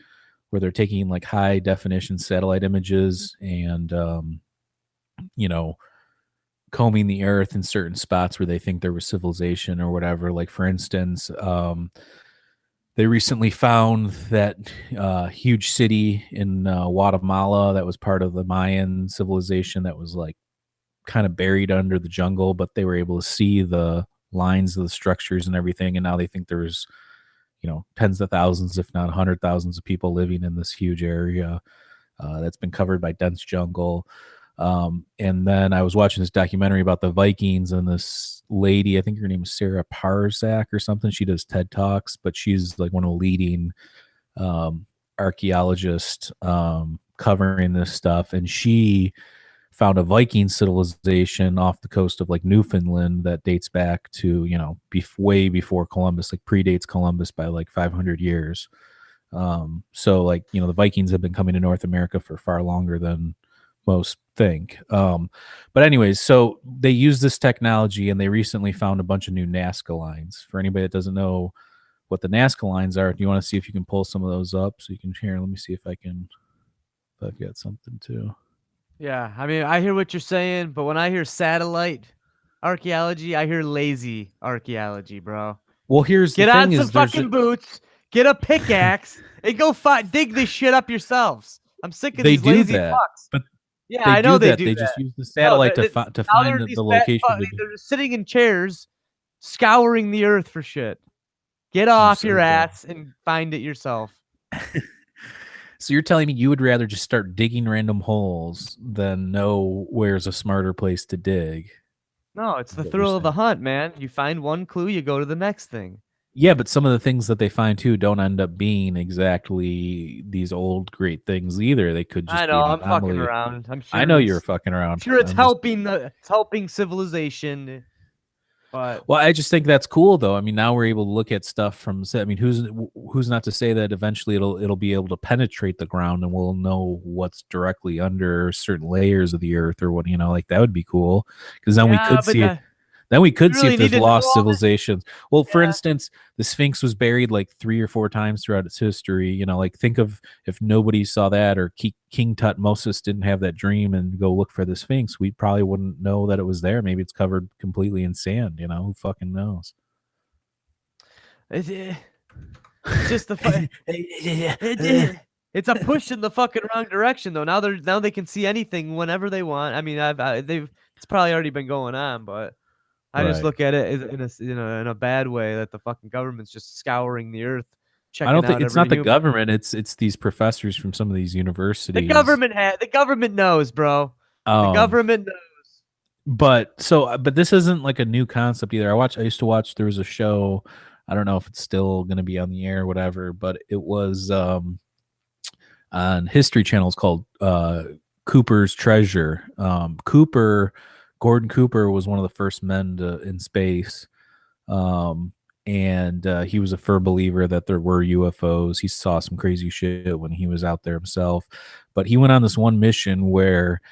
where they're taking like high definition satellite images and you know combing the earth in certain spots where they think there was civilization or whatever. Like for instance, They recently found that huge city in Guatemala that was part of the Mayan civilization that was like kind of buried under the jungle, but they were able to see the lines of the structures and everything. And now they think there's, tens of thousands, if not hundred thousands of people living in this huge area that's been covered by dense jungle. And then I was watching this documentary about the Vikings and this lady, I think her name is Sarah Parzak or something. She does TED Talks, but she's like one of the leading um, archaeologists covering this stuff. And she found a Viking civilization off the coast of like Newfoundland that dates back to, way before Columbus, like predates Columbus by like 500 years. So like, the Vikings have been coming to North America for far longer than most think. But anyways, so they use this technology and they recently found a bunch of new Nazca lines. For anybody that doesn't know what the Nazca lines are, do you want to see if you can pull some of those up so you can share? Let me see if I've got something too. Yeah, I mean, I hear what you're saying, but when I hear satellite archaeology, I hear lazy archaeology, bro. Well, here's the Get on thing some is there's fucking boots, get a pickaxe, and go dig this shit up yourselves. I'm sick of they these do lazy that, fucks. but Yeah, they I know do they that. do They that. just use the No, satellite to now find they're the these fat location to do. they're sitting in chairs, scouring the earth for shit. Get You're off so your dumb. ass and find it yourself. So you're telling me you would rather just start digging random holes than know where's a smarter place to dig? No, it's Is the what you're thrill of the saying? hunt, man. You find one clue, you go to the next thing. Yeah, but some of the things that they find too don't end up being exactly these old great things either. They could I just be know, an I'm fucking anomaly. around. I know you're fucking around. Sure it's I'm just helping it's helping civilization, but Well, I just think that's cool though. I mean, now we're able to look at stuff from I mean, who's not to say that eventually it'll be able to penetrate the ground and we'll know what's directly under certain layers of the earth or what, like that would be cool because yeah, but then we could you see if really need there's to know lost all this. civilizations. Well, for Yeah. instance, the Sphinx was buried like 3 or 4 times throughout its history. Like think of if nobody saw that or King Tutmosis didn't have that dream and go look for the Sphinx, we probably wouldn't know that it was there. Maybe it's covered completely in sand. Who fucking knows? It's, it's just it's a push in the fucking wrong direction though. Now they can see anything whenever they want. I mean, they've it's probably already been going on, but I just Right. look at it in in a bad way that the fucking government's just scouring the earth, I checking don't think out it's every not the human. government. It's these professors from some of these universities. The government knows, bro. The Um, government knows. but this isn't like a new concept either. I used to watch. There was a show. I don't know if it's still going to be on the air or whatever, but it was on History Channel. It's called Cooper's Treasure. Gordon Cooper was one of the first men in space. Um, and he was a firm believer that there were UFOs. He saw some crazy shit when he was out there himself. But he went on this one mission where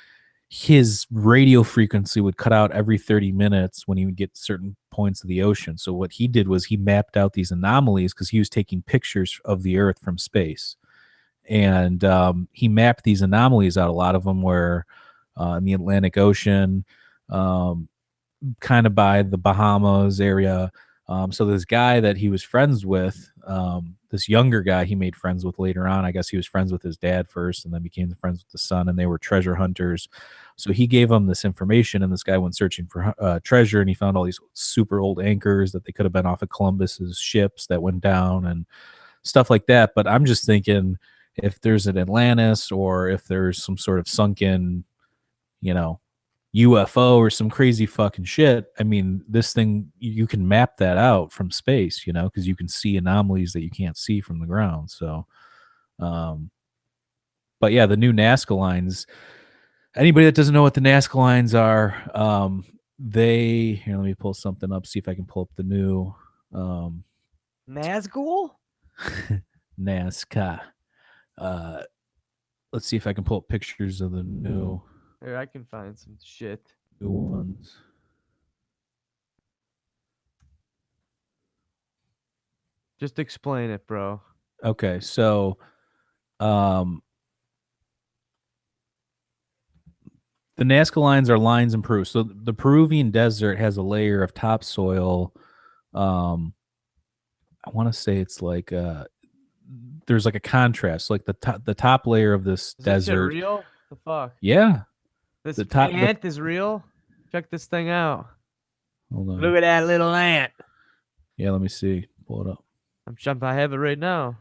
his radio frequency would cut out every 30 minutes when he would get certain points of the ocean. So what he did was he mapped out these anomalies because he was taking pictures of the Earth from space. And he mapped these anomalies out. A lot of them were in the Atlantic Ocean, um, kind of by the Bahamas area. So this guy that he was friends with, this younger guy he made friends with later on. I guess he was friends with his dad first and then became friends with the son, and they were treasure hunters. So he gave him this information, and this guy went searching for treasure, and he found all these super old anchors that they could have been off of Columbus's ships that went down and stuff like that. But I'm just thinking if there's an Atlantis or if there's some sort of sunken, you know, UFO or some crazy fucking shit. I mean, this thing you can map that out from space, because you can see anomalies that you can't see from the ground. So, um, but yeah, the new Nazca lines. Anybody that doesn't know what the Nazca lines are, they here. Let me pull something up. See if I can pull up the new um, Nazgul? Nazca. Uh, let's see if I can pull up pictures of the Here, I can find some shit. new ones. Just explain it, bro. Okay, so um, the Nazca lines are lines in Peru. So the Peruvian desert has a layer of topsoil, um, I want to say it's like there's like a contrast, like the top layer of this Is this shit desert. real? The fuck? Yeah, This the top the ant is real? Check this thing out. hold on. Look at that little ant. Yeah, let me see. Pull it up. I have it right now.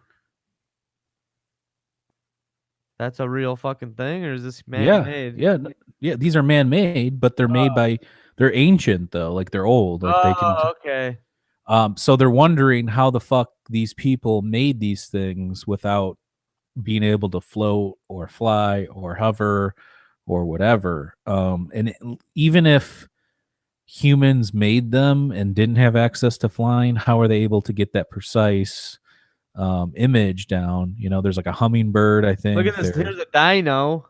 That's a real fucking thing, or is this Yeah, man-made? yeah, yeah. These are man-made, but they're made Oh, by. They're ancient though, like they're old. Like they can. oh, okay. So they're wondering how the fuck these people made these things without being able to float or fly or hover or whatever. Even if humans made them and didn't have access to flying, how are they able to get that precise image down? There's like a hummingbird. I Look at think this. there's Here's a dino.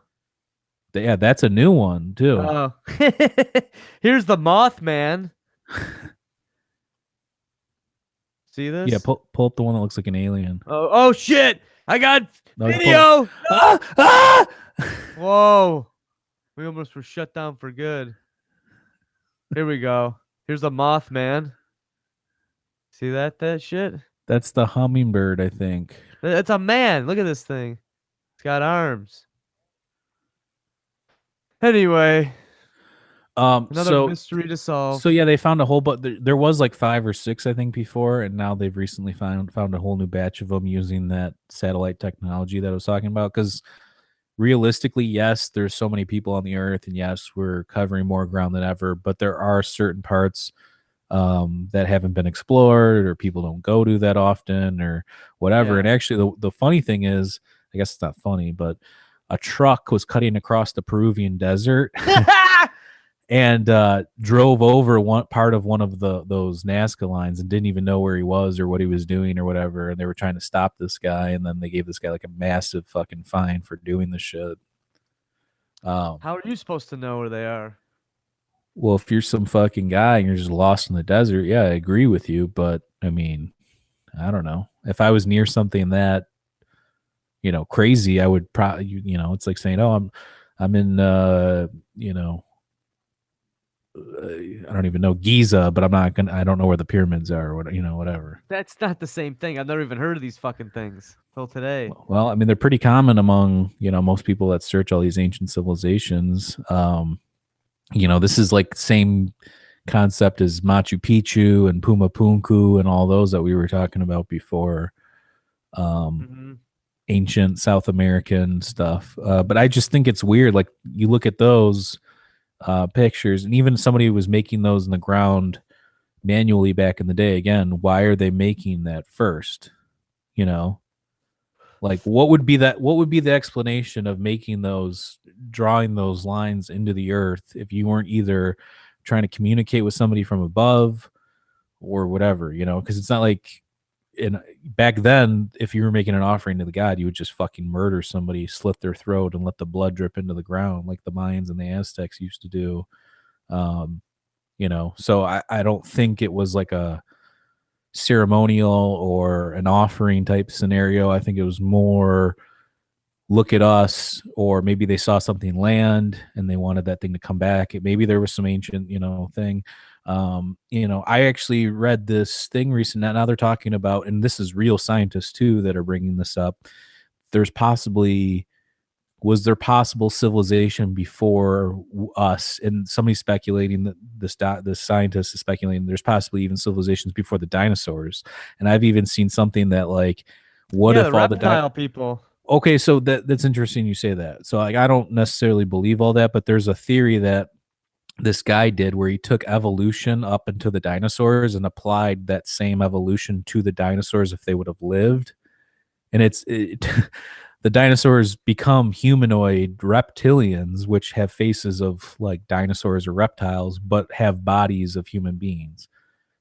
yeah, that's a new one too. Oh. Here's the Mothman. See Yeah, this? pull up the one that looks like an alien. Oh, oh shit! I got No, you pull. video. Ah, ah! Whoa! We almost were shut down for good. Here we go. Here's the Mothman. See that shit? That's the hummingbird, I think. It's a man. Look at this thing. It's got arms. Anyway, another So mystery to solve. so yeah, they found a whole, but there was like 5 or 6, I think, before, and now they've recently found a whole new batch of them using that satellite technology that I was talking about. Because realistically, yes, there's so many people on the Earth, and yes, we're covering more ground than ever, but there are certain parts that haven't been explored, or people don't go to that often, or whatever. Yeah. And actually, the funny thing is, I guess it's not funny, but a truck was cutting across the Peruvian desert and drove over one part of one of those Nazca lines and didn't even know where he was or what he was doing or whatever. And they were trying to stop this guy, and then they gave this guy like a massive fucking fine for doing the shit. Um, How are you supposed to know where they are? well, if you're some fucking guy and you're just lost in the desert, yeah, I agree with you. But I mean, I don't know. If I was near something that crazy, I would probably it's like saying, oh, I'm in I don't even know Giza, but I don't know where the pyramids are, or whatever. That's not the same thing. I've never even heard of these fucking things till today. Well, I mean, they're pretty common among most people that search all these ancient civilizations. This is like same concept as Machu Picchu and Pumapunku and all those that we were talking about before. Hmm. Ancient South American stuff. But I just think it's weird. Like you look at those pictures, and even somebody who was making those in the ground manually back in the day. Again, why are they making that first? You know, like what would be the explanation of making drawing those lines into the earth if you weren't either trying to communicate with somebody from above or whatever? Because it's not like back then, if you were making an offering to the god, you would just fucking murder somebody, slit their throat, and let the blood drip into the ground like the Mayans and the Aztecs used to do. um so I don't think it was like a ceremonial or an offering type scenario. I think it was more look at us, or maybe they saw something land and they wanted that thing to come back. Maybe there was some ancient thing. I actually read this thing recently. Now they're talking about, and this is real scientists too that are bringing this up, there's possibly was there possible civilization before us? And somebody's speculating that this scientist is speculating there's possibly even civilizations before the dinosaurs. And I've even seen something that like, what Yeah, the if all the reptile people. okay, so that's interesting you say that. So like I don't necessarily believe all that, but there's a theory that this guy did where he took evolution up into the dinosaurs and applied that same evolution to the dinosaurs if they would have lived. And the dinosaurs become humanoid reptilians, which have faces of like dinosaurs or reptiles, but have bodies of human beings.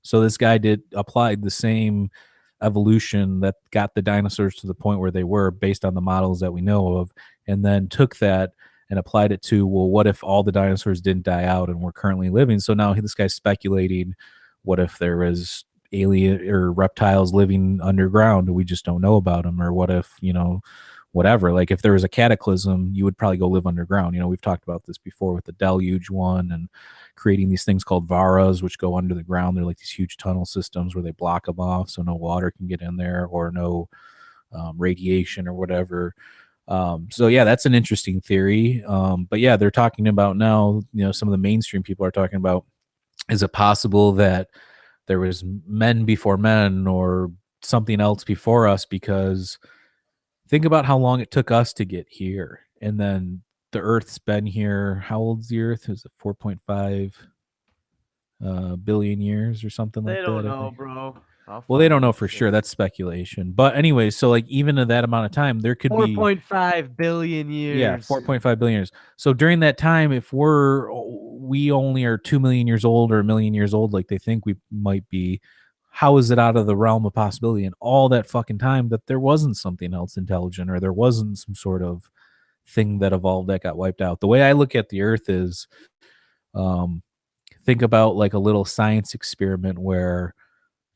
So this guy applied the same evolution that got the dinosaurs to the point where they were based on the models that we know of, and then took that and applied it to, well, what if all the dinosaurs didn't die out and we're currently living? So now this guy's speculating, what if there is alien or reptiles living underground and we just don't know about them? Or what if, whatever. Like if there was a cataclysm, you would probably go live underground. You know, we've talked about this before with the deluge one and creating these things called varas, which go under the ground. They're like these huge tunnel systems where they block them off so no water can get in there or no radiation or whatever. So yeah, that's an interesting theory. But yeah, they're talking about now, you know, some of the mainstream people are talking about, is it possible that there was men before men or something else before us? Because think about how long it took us to get here. And then the Earth's been here. How old's the Earth? Is it 4.5 billion years or something They like don't that? I know, think. bro. I'll Well, they find don't know that for shit. sure. That's speculation. But anyway, so like even in that amount of time, there could be 4.5 billion yeah, years. 4.5 billion years. So during that time, if we only are 2 million years old or a million years old, like they think we might be, how is it out of the realm of possibility in all that fucking time that there wasn't something else intelligent or there wasn't some sort of thing that evolved that got wiped out? The way I look at the Earth is, um, think about like a little science experiment where,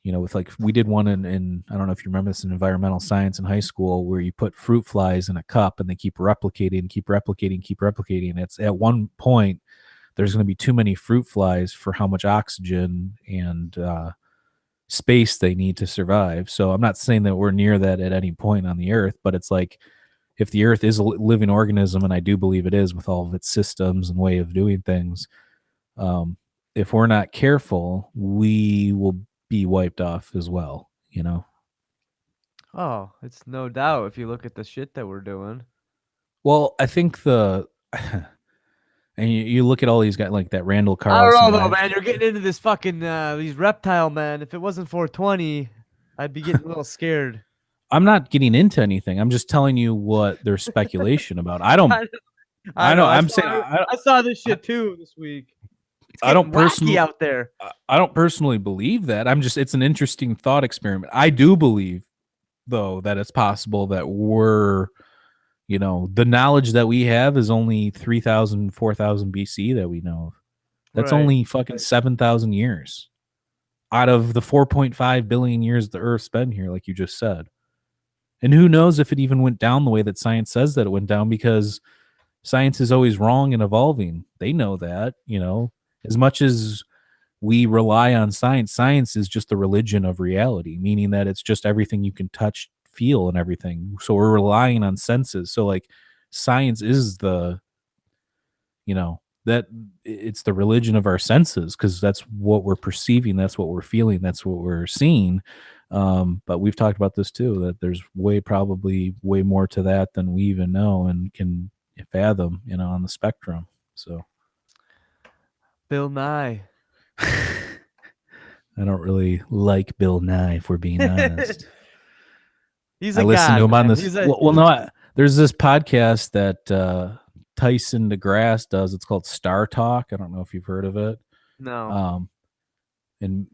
you know, with like we did one in I don't know if you remember this in environmental science in high school where you put fruit flies in a cup and they keep replicating, keep replicating, keep replicating. It's at one point there's going to be too many fruit flies for how much oxygen and space they need to survive. So I'm not saying that we're near that at any point on the Earth, but it's like if the Earth is a living organism, and I do believe it is with all of its systems and way of doing things, um, if we're not careful, we will be wiped off as well, you know? Oh, it's no doubt if you look at the shit that we're doing. Well, I think and you look at all these guys like that Randall I don't Carlson know though, guy. man. You're getting into this fucking these reptile men. If it wasn't 420, I'd be getting a little scared. I'm not getting into anything. I'm just telling you what there's speculation about. I don't, I, I I know. don't, I I'm saw saying, I saw this I, shit too this week. It's I don't getting wacky personally, out there. I don't personally believe that. I'm just, it's an interesting thought experiment. I do believe though that it's possible that we're, you know, the knowledge that we have is only 3,000, 4,000 BC that we know of. That's Right. only fucking 7,000 years out of the 4.5 billion years the Earth's been here, like you just said. And who knows if it even went down the way that science says that it went down, because science is always wrong and evolving. They know that, you know, as much as we rely on science, science is just the religion of reality, meaning that it's just everything you can touch, feel, and everything. So we're relying on senses. So, like, science is the, you know, that it's the religion of our senses because that's what we're perceiving, that's what we're feeling, that's what we're seeing. But we've talked about this too, that there's probably way more to that than we even know and can fathom, you know, on the spectrum. So Bill Nye. I don't really like Bill Nye, if we're being honest. He's I a listen to god, him on man. this. Well no, there's this podcast that Tyson DeGrasse does. It's called Star Talk. I don't know if you've heard of it. No. Um, and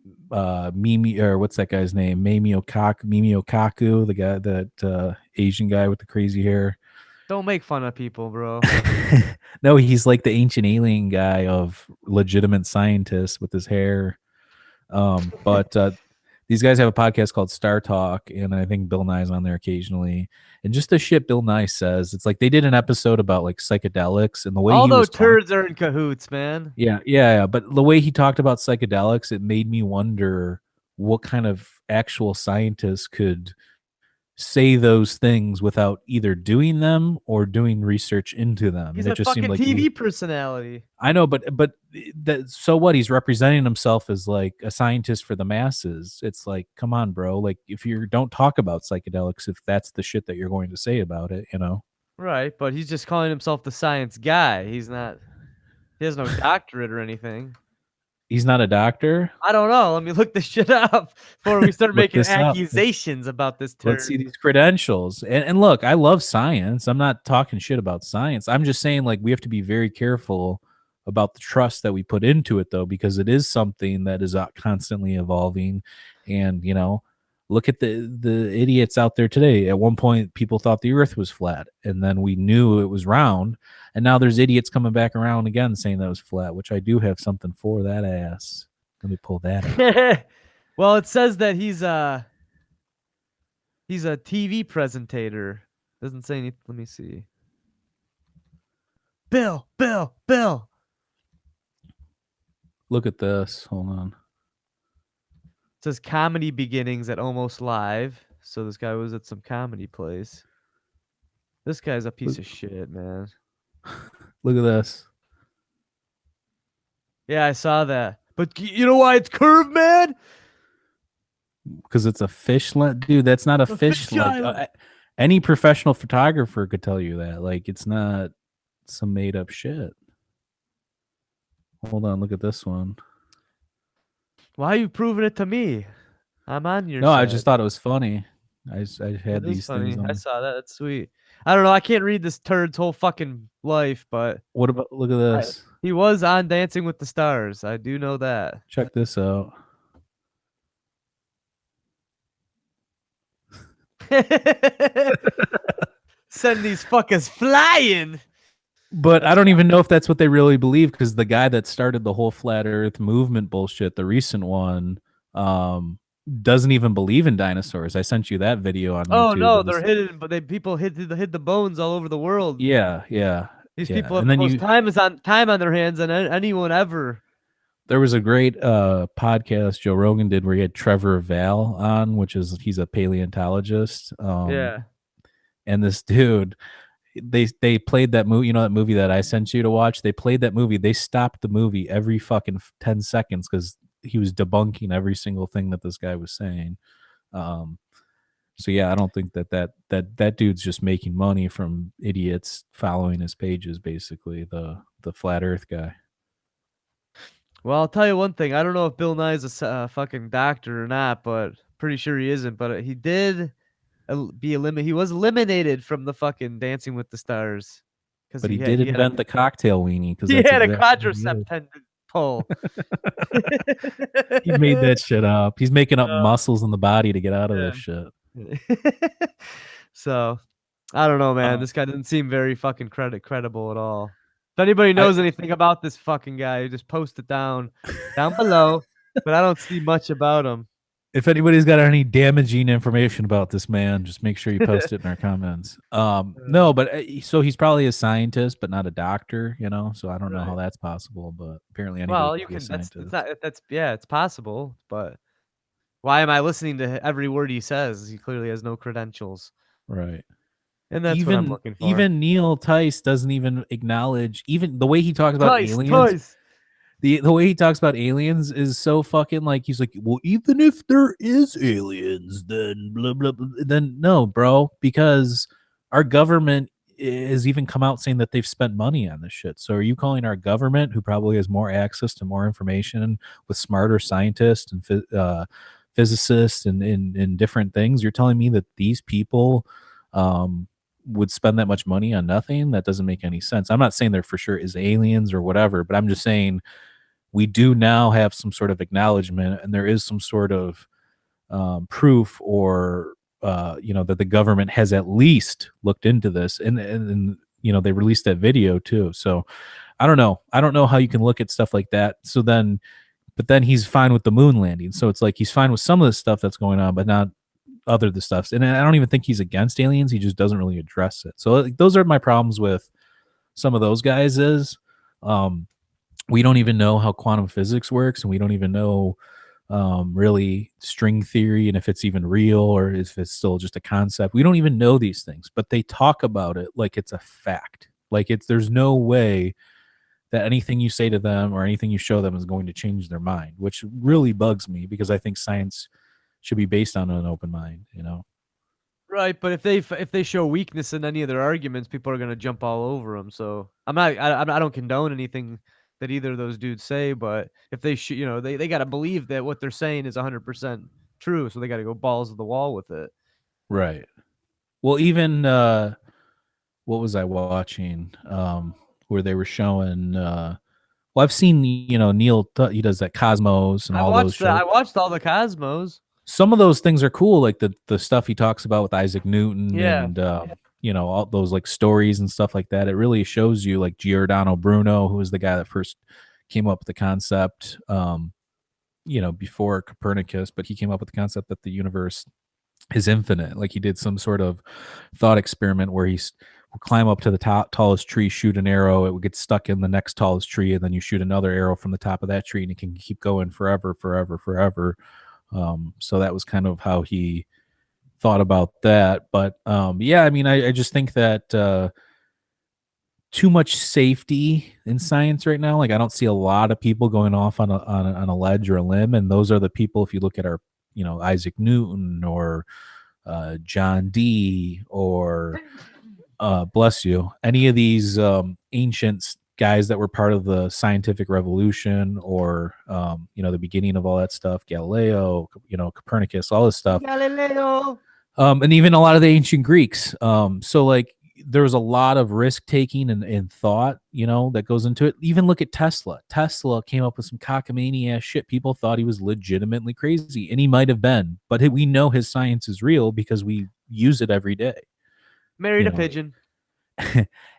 Mimi, or what's that guy's name? Mimi Okaku, the guy, that Asian guy with the crazy hair. Don't make fun of people, bro. No, he's like the ancient alien guy of legitimate scientists with his hair. But these guys have a podcast called Star Talk, and I think Bill Nye's on there occasionally. And just the shit Bill Nye says, it's like they did an episode about like psychedelics, and the way All he was those talking. turds are in cahoots, man. Yeah. But the way he talked about psychedelics, it made me wonder what kind of actual scientists could say those things without either doing them or doing research into them. He's And it a just seemed fucking like TV personality. I know, but that, so what? He's representing himself as like a scientist for the masses. It's like, come on, bro. Like, if you don't talk about psychedelics, if that's the shit that you're going to say about it, you know, Right, but he's just calling himself the science guy. He's not he has no doctorate or anything. he's not a doctor. I don't know. Let me look this shit up before we start Look making this up. accusations about this Let's turd. see these credentials. And look, I love science. I'm not talking shit about science. I'm just saying, like, we have to be very careful about the trust that we put into it, though, because it is something that is constantly evolving. And, you know, look at the idiots out there today. At one point, people thought the earth was flat, and then we knew it was round. And now there's idiots coming back around again saying that it was flat, which I do have something for that ass. Let me pull that up. Well, it says that he's a TV presentator. Doesn't say anything. Let me see. Bill. Look at this. Hold on. It says comedy beginnings at Almost Live. So this guy was at some comedy place. This guy's a piece Look, of shit, man. look at this. Yeah, I saw that. But you know why it's curved, man? Because it's a fish lens, dude. That's not a A fish. fish Like island. any professional photographer could tell you that. Like it's not some made up shit. Hold on, look at this one. Why are you proving it to me? I'm on your No, I just side. thought it was funny. I It had is these things funny. I on. saw that. That's sweet. I don't know. I can't read this turd's whole fucking life, but What about look at I, this? he was on Dancing with the Stars. I do know that. Check this out. Send these fuckers flying. But I That's don't even know if that's what they really believe because the guy that started the whole flat earth movement bullshit, the recent one, doesn't even believe in dinosaurs. I sent you that video on oh YouTube. no, It they're was hidden, but people hid the bones all over the world. yeah, yeah, These yeah. people have And the then most you time on their hands than anyone ever. there was a great podcast Joe Rogan did where he had Trevor Val on, which is he's a paleontologist. Yeah. And this dude, they played that movie, you know that movie that I sent you to watch? They played that movie. They stopped the movie every fucking 10 seconds because he was debunking every single thing that this guy was saying. Um, so yeah, I don't think that dude's just making money from idiots following his pages, basically, the flat earth guy. Well, I'll tell you one thing. I don't know if Bill Nye's a fucking doctor or not, but pretty sure he isn't. But he did be eliminated. He was eliminated from the fucking Dancing with the Stars because But he did he had a invent the cocktail weenie because he that's had a exactly what he quadricep is. tendon pull. He made that shit up. He's making up Oh, muscles in the body to get out of this shit. yeah. So I don't know, man. Uh, This guy doesn't seem very fucking credible at all. If anybody I knows anything about this fucking guy, just post it down below. But I don't see much about him. if anybody's got any damaging information about this man, just make sure you post it in our comments. No, but so he's probably a scientist, but not a doctor, you know. So I don't know how Right. that's possible, but apparently anybody Well, can you be a can. That's it's scientist, not. That's yeah. It's possible, but why am I listening to every word he says? He clearly has no credentials, right? and that's what I'm Even looking for. even Neil Tice doesn't even acknowledge even the way he talks about Tice, aliens. Tice. The way he talks about aliens is so fucking like he's like, well, even if there is aliens, then blah blah blah. Then no, bro, because our government has even come out saying that they've spent money on this shit. So are you calling our government, who probably has more access to more information with smarter scientists and physicists and different things? You're telling me that these people would spend that much money on nothing? That doesn't make any sense. I'm not saying there for sure is aliens or whatever, but I'm just saying we do now have some sort of acknowledgement and there is some sort of proof or that the government has at least looked into this and they released that video too. So I don't know how you can look at stuff like that. So then but then he's fine with the moon landing, so it's like he's fine with some of the stuff that's going on but not other the stuff. And I don't even think he's against aliens, he just doesn't really address it. So like, those are my problems with some of those guys is we don't even know how quantum physics works, and we don't even know really string theory and if it's even real or if it's still just a concept. We don't even know these things, but they talk about it like it's a fact. Like there's no way that anything you say to them or anything you show them is going to change their mind, which really bugs me because I think science should be based on an open mind. Right, but if they show weakness in any of their arguments, people are gonna jump all over them. So I don't condone anything that either of those dudes say, but if they got to believe that what they're saying is 100% true, so they got to go balls to the wall with it. Right. Well, even what was I watching? Where they were showing well, I've seen he does that Cosmos and all those shows. I watched all the Cosmos. Some of those things are cool, like the stuff he talks about with Isaac Newton Yeah. and all those like stories and stuff like that. It really shows you like Giordano Bruno, who was the guy that first came up with the concept before Copernicus, but he came up with the concept that the universe his infinite. Like he did some sort of thought experiment where would climb up to the tallest tree, shoot an arrow, it would get stuck in the next tallest tree, and then you shoot another arrow from the top of that tree, and it can keep going forever, forever, forever. So that was kind of how he thought about that. But yeah, I mean, I just think that too much safety in science right now. Like I don't see a lot of people going off on a ledge or a limb, and those are the people. If you look at our, Isaac Newton or John Dee or bless you, any of these ancient guys that were part of the scientific revolution or the beginning of all that stuff, Galileo, Copernicus, all this stuff, Galileo. and even a lot of the ancient Greeks. So like there was a lot of risk taking and thought, that goes into it. Even look at Tesla. Tesla came up with some cockamamie ass shit. People thought he was legitimately crazy, and he might have been, but we know his science is real because we use it every day. Married a pigeon.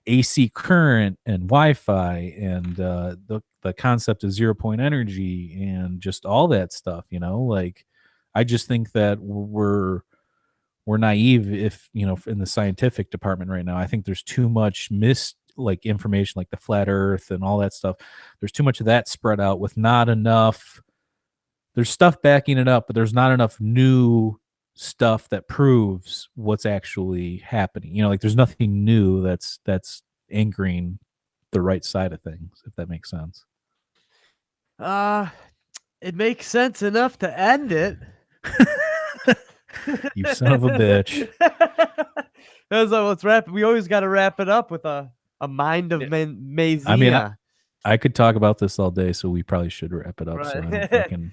AC current and Wi-Fi and the concept of 0 point energy and just all that stuff. Like I just think that we're naive if in the scientific department right now. I think there's too much like information, like the flat earth and all that stuff. There's too much of that spread out with not enough. There's stuff backing it up, but there's not enough new stuff that proves what's actually happening. Like there's nothing new that's anchoring the right side of things, if that makes sense. It makes sense enough to end it. You son of a bitch. That's let's wrap. We always got to wrap it up with a mind of Mazia. I mean, I could talk about this all day, so we probably should wrap it up. Right. So I don't fucking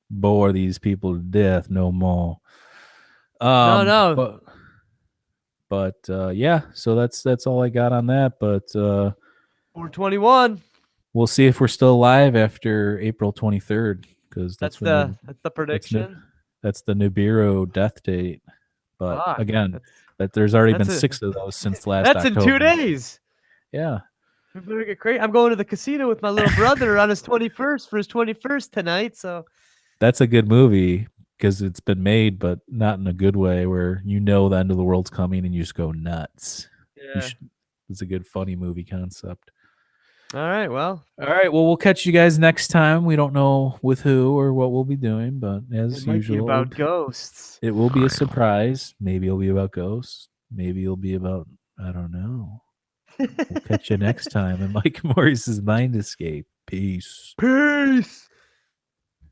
bore these people to death no more. No. But yeah, so that's all I got on that. But 421. We'll see if we're still alive after April 23rd, because that's the prediction. That's the Nibiru death date. But Fuck, again, there's already been 6 of those since last That's October. in 2 days. Yeah. Get crazy. I'm going to the casino with my little brother on his 21st for his 21st tonight. So that's a good movie because it's been made, but not in a good way where the end of the world's coming and you just go nuts. Yeah. It's a good, funny movie concept. All right. Well, we'll catch you guys next time. We don't know with who or what we'll be doing, but as it might usual, be about ghosts. It will be a surprise. Maybe it'll be about ghosts. Maybe it'll be about, I don't know. We'll catch you next time in Mike Morris's Mind Escape. Peace. Peace.